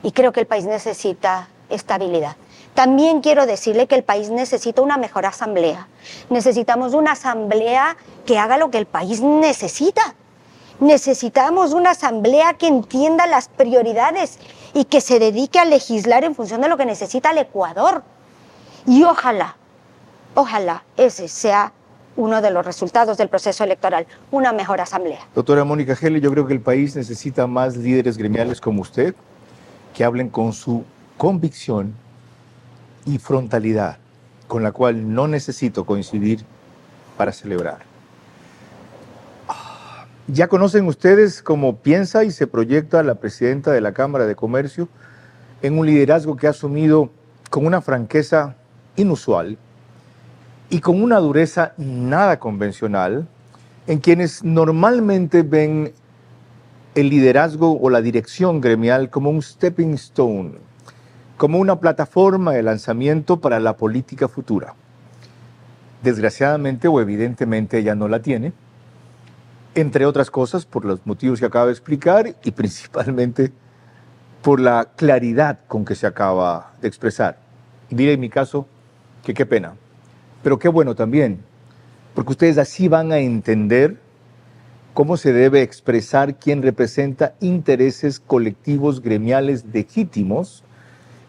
Y creo que el país necesita estabilidad. También quiero decirle que el país necesita una mejor asamblea. Necesitamos una asamblea que haga lo que el país necesita. Necesitamos una asamblea que entienda las prioridades y que se dedique a legislar en función de lo que necesita el Ecuador. Y ojalá ese sea uno de los resultados del proceso electoral, una mejor asamblea. Doctora Mónica Heller, yo creo que el país necesita más líderes gremiales como usted, que hablen con su convicción y frontalidad, con la cual no necesito coincidir para celebrar. Ya conocen ustedes cómo piensa y se proyecta la presidenta de la Cámara de Comercio en un liderazgo que ha asumido con una franqueza inusual y con una dureza nada convencional en quienes normalmente ven el liderazgo o la dirección gremial como un stepping stone, como una plataforma de lanzamiento para la política futura. Desgraciadamente o evidentemente ella no la tiene. entre otras cosas por los motivos que acaba de explicar y principalmente por la claridad con que se acaba de expresar. Diré en mi caso que qué pena, pero qué bueno también, porque ustedes así van a entender cómo se debe expresar quien representa intereses colectivos gremiales legítimos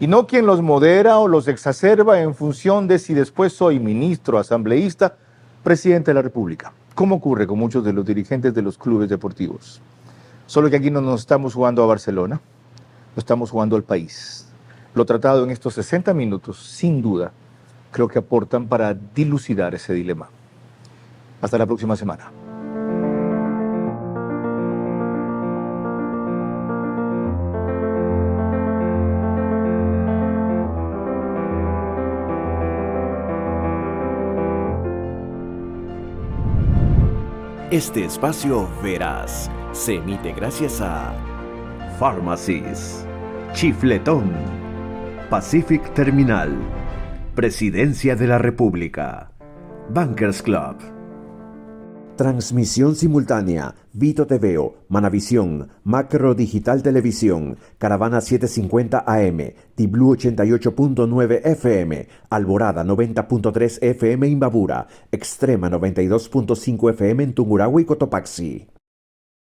y no quien los modera o los exacerba en función de si después soy ministro, asambleísta, presidente de la República, como ocurre con muchos de los dirigentes de los clubes deportivos. Solo que aquí no nos estamos jugando a Barcelona, lo estamos jugando al país. Lo tratado en estos 60 minutos, sin duda, creo que aportan para dilucidar ese dilema. Hasta la próxima semana. Este espacio Verás se emite gracias a Pharmacies, Chifletón, Pacific Terminal, Presidencia de la República, Bankers Club. Transmisión simultánea, Vito TVO, Manavisión, Macro Digital Televisión, Caravana 750 AM, Tiblu 88.9 FM, Alborada 90.3 FM Imbabura, Extrema 92.5 FM en Tungurahua y Cotopaxi.